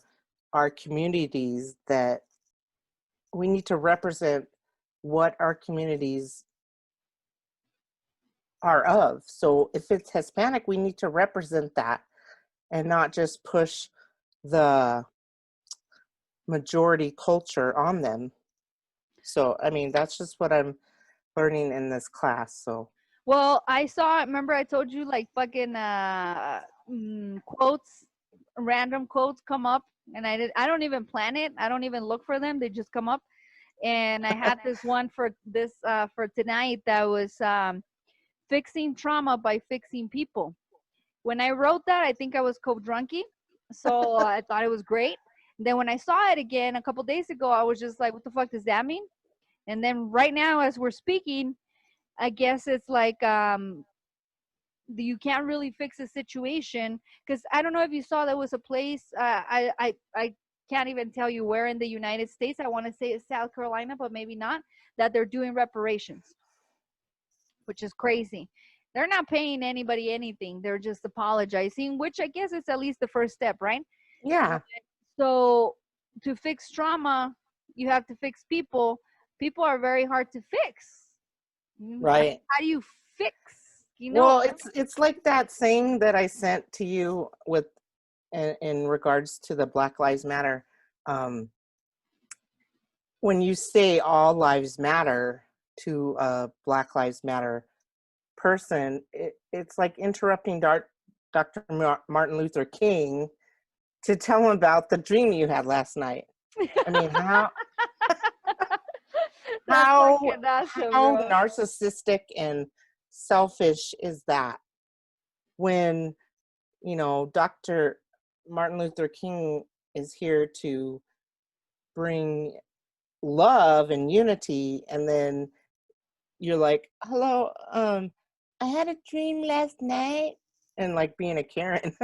our communities, that we need to represent what our communities are of. So if it's Hispanic, we need to represent that and not just push the majority culture on them. So, I mean, that's just what I'm learning in this class. So,
Well, I saw. Remember, I told you like fucking quotes, random quotes come up, and I don't even plan it. I don't even look for them. They just come up. And I had this one for this for tonight that was fixing trauma by fixing people. When I wrote that, I think I was coke drunky, so I thought it was great. Then when I saw it again a couple days ago, I was just like, "What the fuck does that mean?" And then right now, as we're speaking, I guess it's like, you can't really fix a situation, because I don't know if you saw, there was a place, I can't even tell you where in the United States. I want to say it's South Carolina, but maybe not. That they're doing reparations, which is crazy. They're not paying anybody anything. They're just apologizing, which I guess is at least the first step, right?
yeah,
So to fix trauma, you have to fix people. People are very hard to fix.
right.
How do you fix?
Well, it's like that saying that I sent to you with in regards to the Black Lives Matter. Um, when you say all lives matter to a Black Lives Matter person, it's like interrupting Dr. Martin Luther King to tell him about the dream you had last night. I mean,
That's
how
fucking awesome,
how
bro.
narcissistic and selfish is that? When Dr. Martin Luther King is here to bring love and unity, and then you're like, hello, I had a dream last night, and like being a Karen.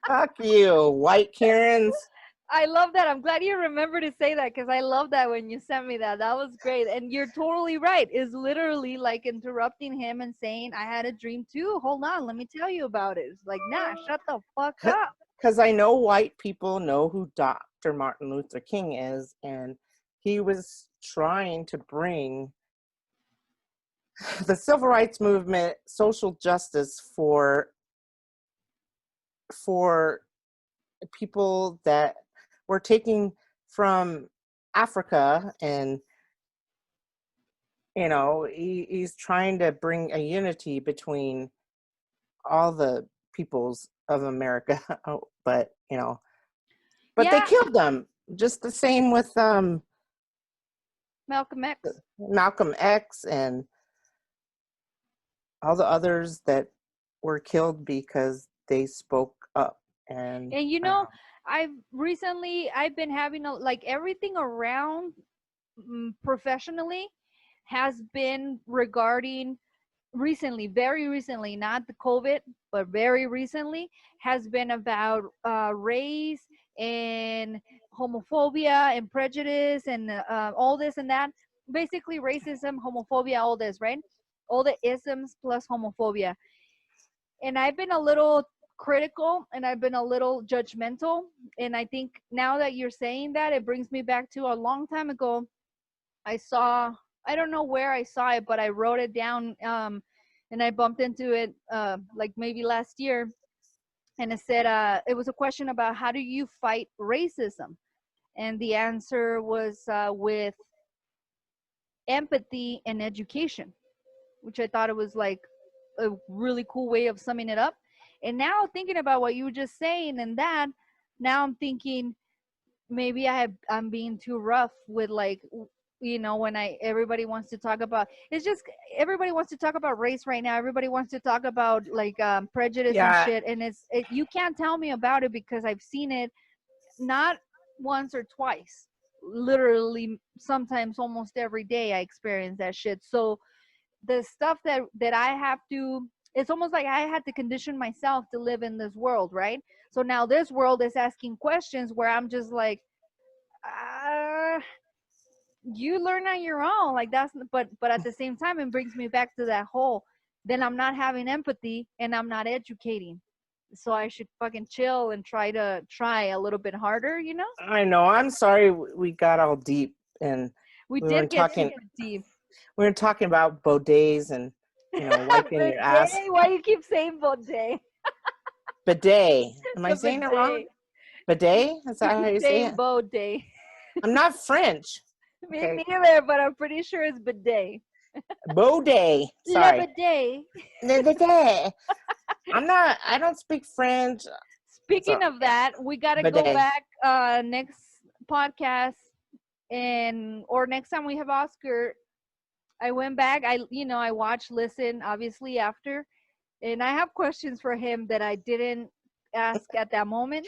Fuck you, white Karens.
I love that. I'm glad you remember to say that, because I love that when you sent me that. That was great. And you're totally right. It's literally like interrupting him and saying, I had a dream too. Hold on, let me tell you about it. It's like, nah, shut the fuck up.
Because I know white people know who Dr. Martin Luther King is, and he was trying to bring the civil rights movement, social justice for people that were taking from Africa, and he's trying to bring a unity between all the peoples of America. Oh, but they
Yeah,
killed them. Just the same with
Malcolm X.
Malcolm X and all the others that were killed because they spoke up. And
And I've been having like everything around, professionally, has been regarding recently, very recently, not the COVID, but very recently, has been about race and homophobia and prejudice and all this and that. Basically, racism, homophobia, all this, right? All the isms plus homophobia. And I've been a little critical, and I've been a little judgmental. And I think now that you're saying that, it brings me back to a long time ago. I saw, I don't know where I saw it, but I wrote it down, and I bumped into it like maybe last year. And it said, it was a question about how do you fight racism? And the answer was with empathy and education, which I thought it was like a really cool way of summing it up. And now thinking about what you were just saying and that, now I'm thinking maybe I'm being too rough with like when everybody wants to talk about, it's just everybody wants to talk about race right now. Everybody wants to talk about like prejudice and
Yeah,
shit, and you can't tell me about it because I've seen it not once or twice, literally sometimes almost every day I experience that shit. So the stuff that I have to, it's almost like I had to condition myself to live in this world, right? So now this world is asking questions where I'm just like, uh, you learn on your own, like that's, but at the same time it brings me back to that whole, then I'm not having empathy and I'm not educating, so I should fucking chill and try a little bit harder.
I know. I'm sorry we got all deep and
We
we
did
weren't
get
talking.
super deep.
We were talking about bidets and wiping your
Bidet,
ass.
why you keep saying bidet?
Bidet. Am I
The
saying it wrong?
bidet.
Bidet? Is
You
that how
keep
you say
saying
it?
bidet.
I'm not French.
Me
Okay.
neither, but I'm pretty sure it's bidet.
Bidet.
Le
Sorry.
bidet.
Bidet. I don't speak French. So
Speaking of
yeah.
that, we gotta go
Bidet.
back next podcast, and or next time we have Oscar. I went back. I watched, listen, obviously after, and I have questions for him that I didn't ask at that moment.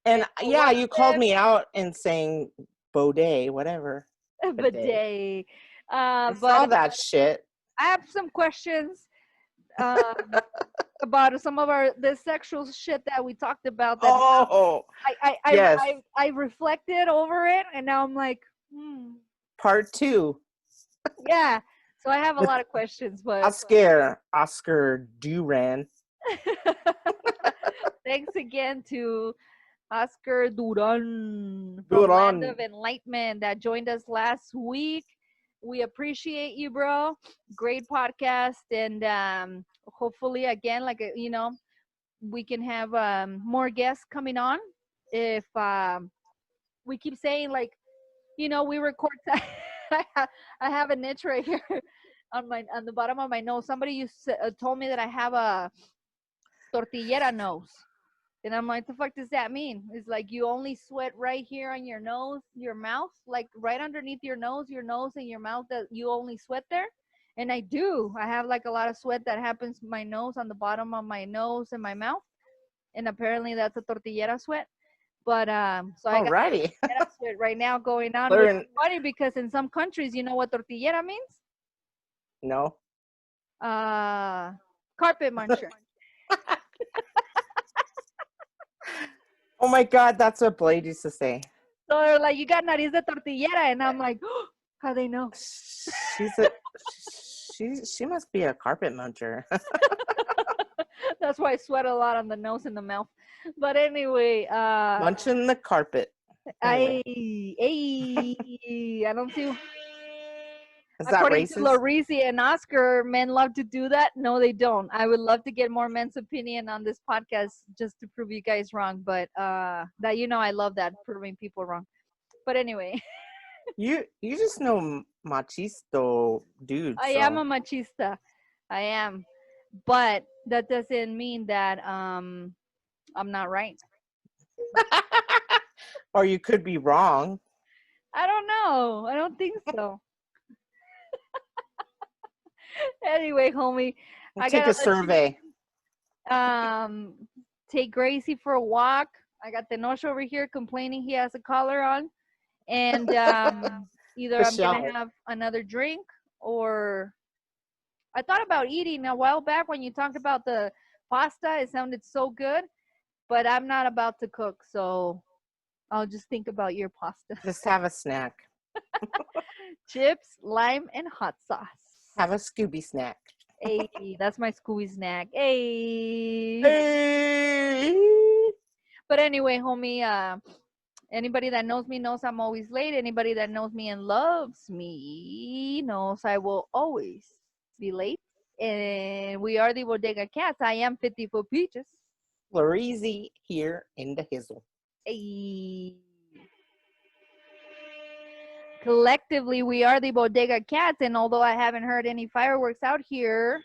And
And
one
yeah, you called
of
me out and saying Baudet, whatever.
them,
Bidet.
bidet.
I
But
saw that shit.
I have some questions about some of the sexual shit that we talked about. That
Oh, yes.
I reflected over it, and now I'm like,
Part 2
yeah. So I have a
with
lot of questions, but
Oscar Duran.
thanks again to Oscar Duran from Land
Duran.
of Enlightenment that joined us last week. We appreciate you, bro. Great podcast, and hopefully, again, like we can have more guests coming on. If we keep saying like, we record. I have a niche right here on the bottom of my nose. Somebody told me that I have a tortillera nose. And I'm like, the fuck does that mean? It's like you only sweat right here on your nose, your mouth, like right underneath your nose and your mouth, that you only sweat there. And I do. I have like a lot of sweat that happens my nose, on the bottom of my nose and my mouth. And apparently that's a tortillera sweat. But so I got
Alrighty.
tortillera sweat right now going on, which
Learn.
is funny because in some countries, you know what tortillera means?
No.
Uh, carpet muncher.
Oh my God, that's what Blade used to say.
So they're like, you got nariz de tortillera. And I'm like, oh, how they know?
She's a she must be a carpet muncher.
That's why I sweat a lot on the nose and the mouth. But anyway,
Munching the carpet. Anyway.
I don't see.
Is that
According to
racist?
Larisi and Oscar, men love to do that. No, they don't. I would love to get more men's opinion on this podcast just to prove you guys wrong. But that I love that, proving people wrong. But anyway,
You just know machisto dude.
I am a machista. I am, but that doesn't mean that I'm not right.
Or you could be wrong.
I don't know. I don't think so. Anyway, homie, I
Take
gotta
a survey.
take Gracie for a walk. I got Tenoch over here complaining he has a collar on, and either I'm gonna
Michelle.
have another drink, or I thought about eating a while back when you talked about the pasta. It sounded so good, but I'm not about to cook, so I'll just think about your pasta.
Just have a snack.
Chips, lime, and hot sauce.
Have a Scooby snack.
Hey, that's my Scooby snack. Hey.
Hey.
But anyway, homie, anybody that knows me knows I'm always late. Anybody that knows me and loves me knows I will always be late. And we are the Bodega Cats. I am 54 Peaches.
Larizi here in the hizzle.
Hey. Collectively, we are the Bodega Cats. And although I haven't heard any fireworks out here,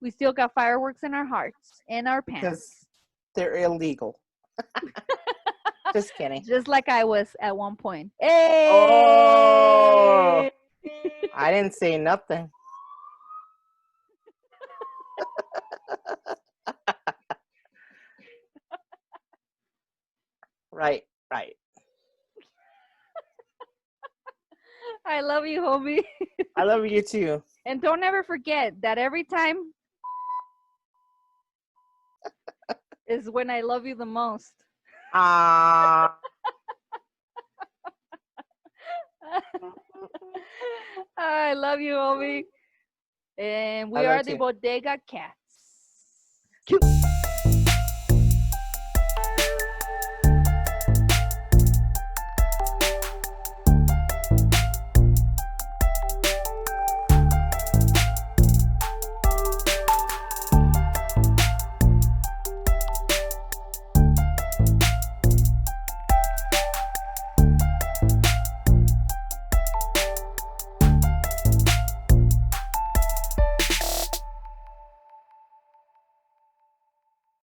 We still got fireworks in our hearts and our
because
pants.
they're illegal. Just kidding.
Just like I was at one point.
Oh,
Hey!
I didn't say nothing. Right.
I love you, homie.
I love you too.
And don't ever forget that every time is when I love you the most.
Ah.
I love you, homie. And
I
we
love
are the
you.
Bodega Cats. Cute.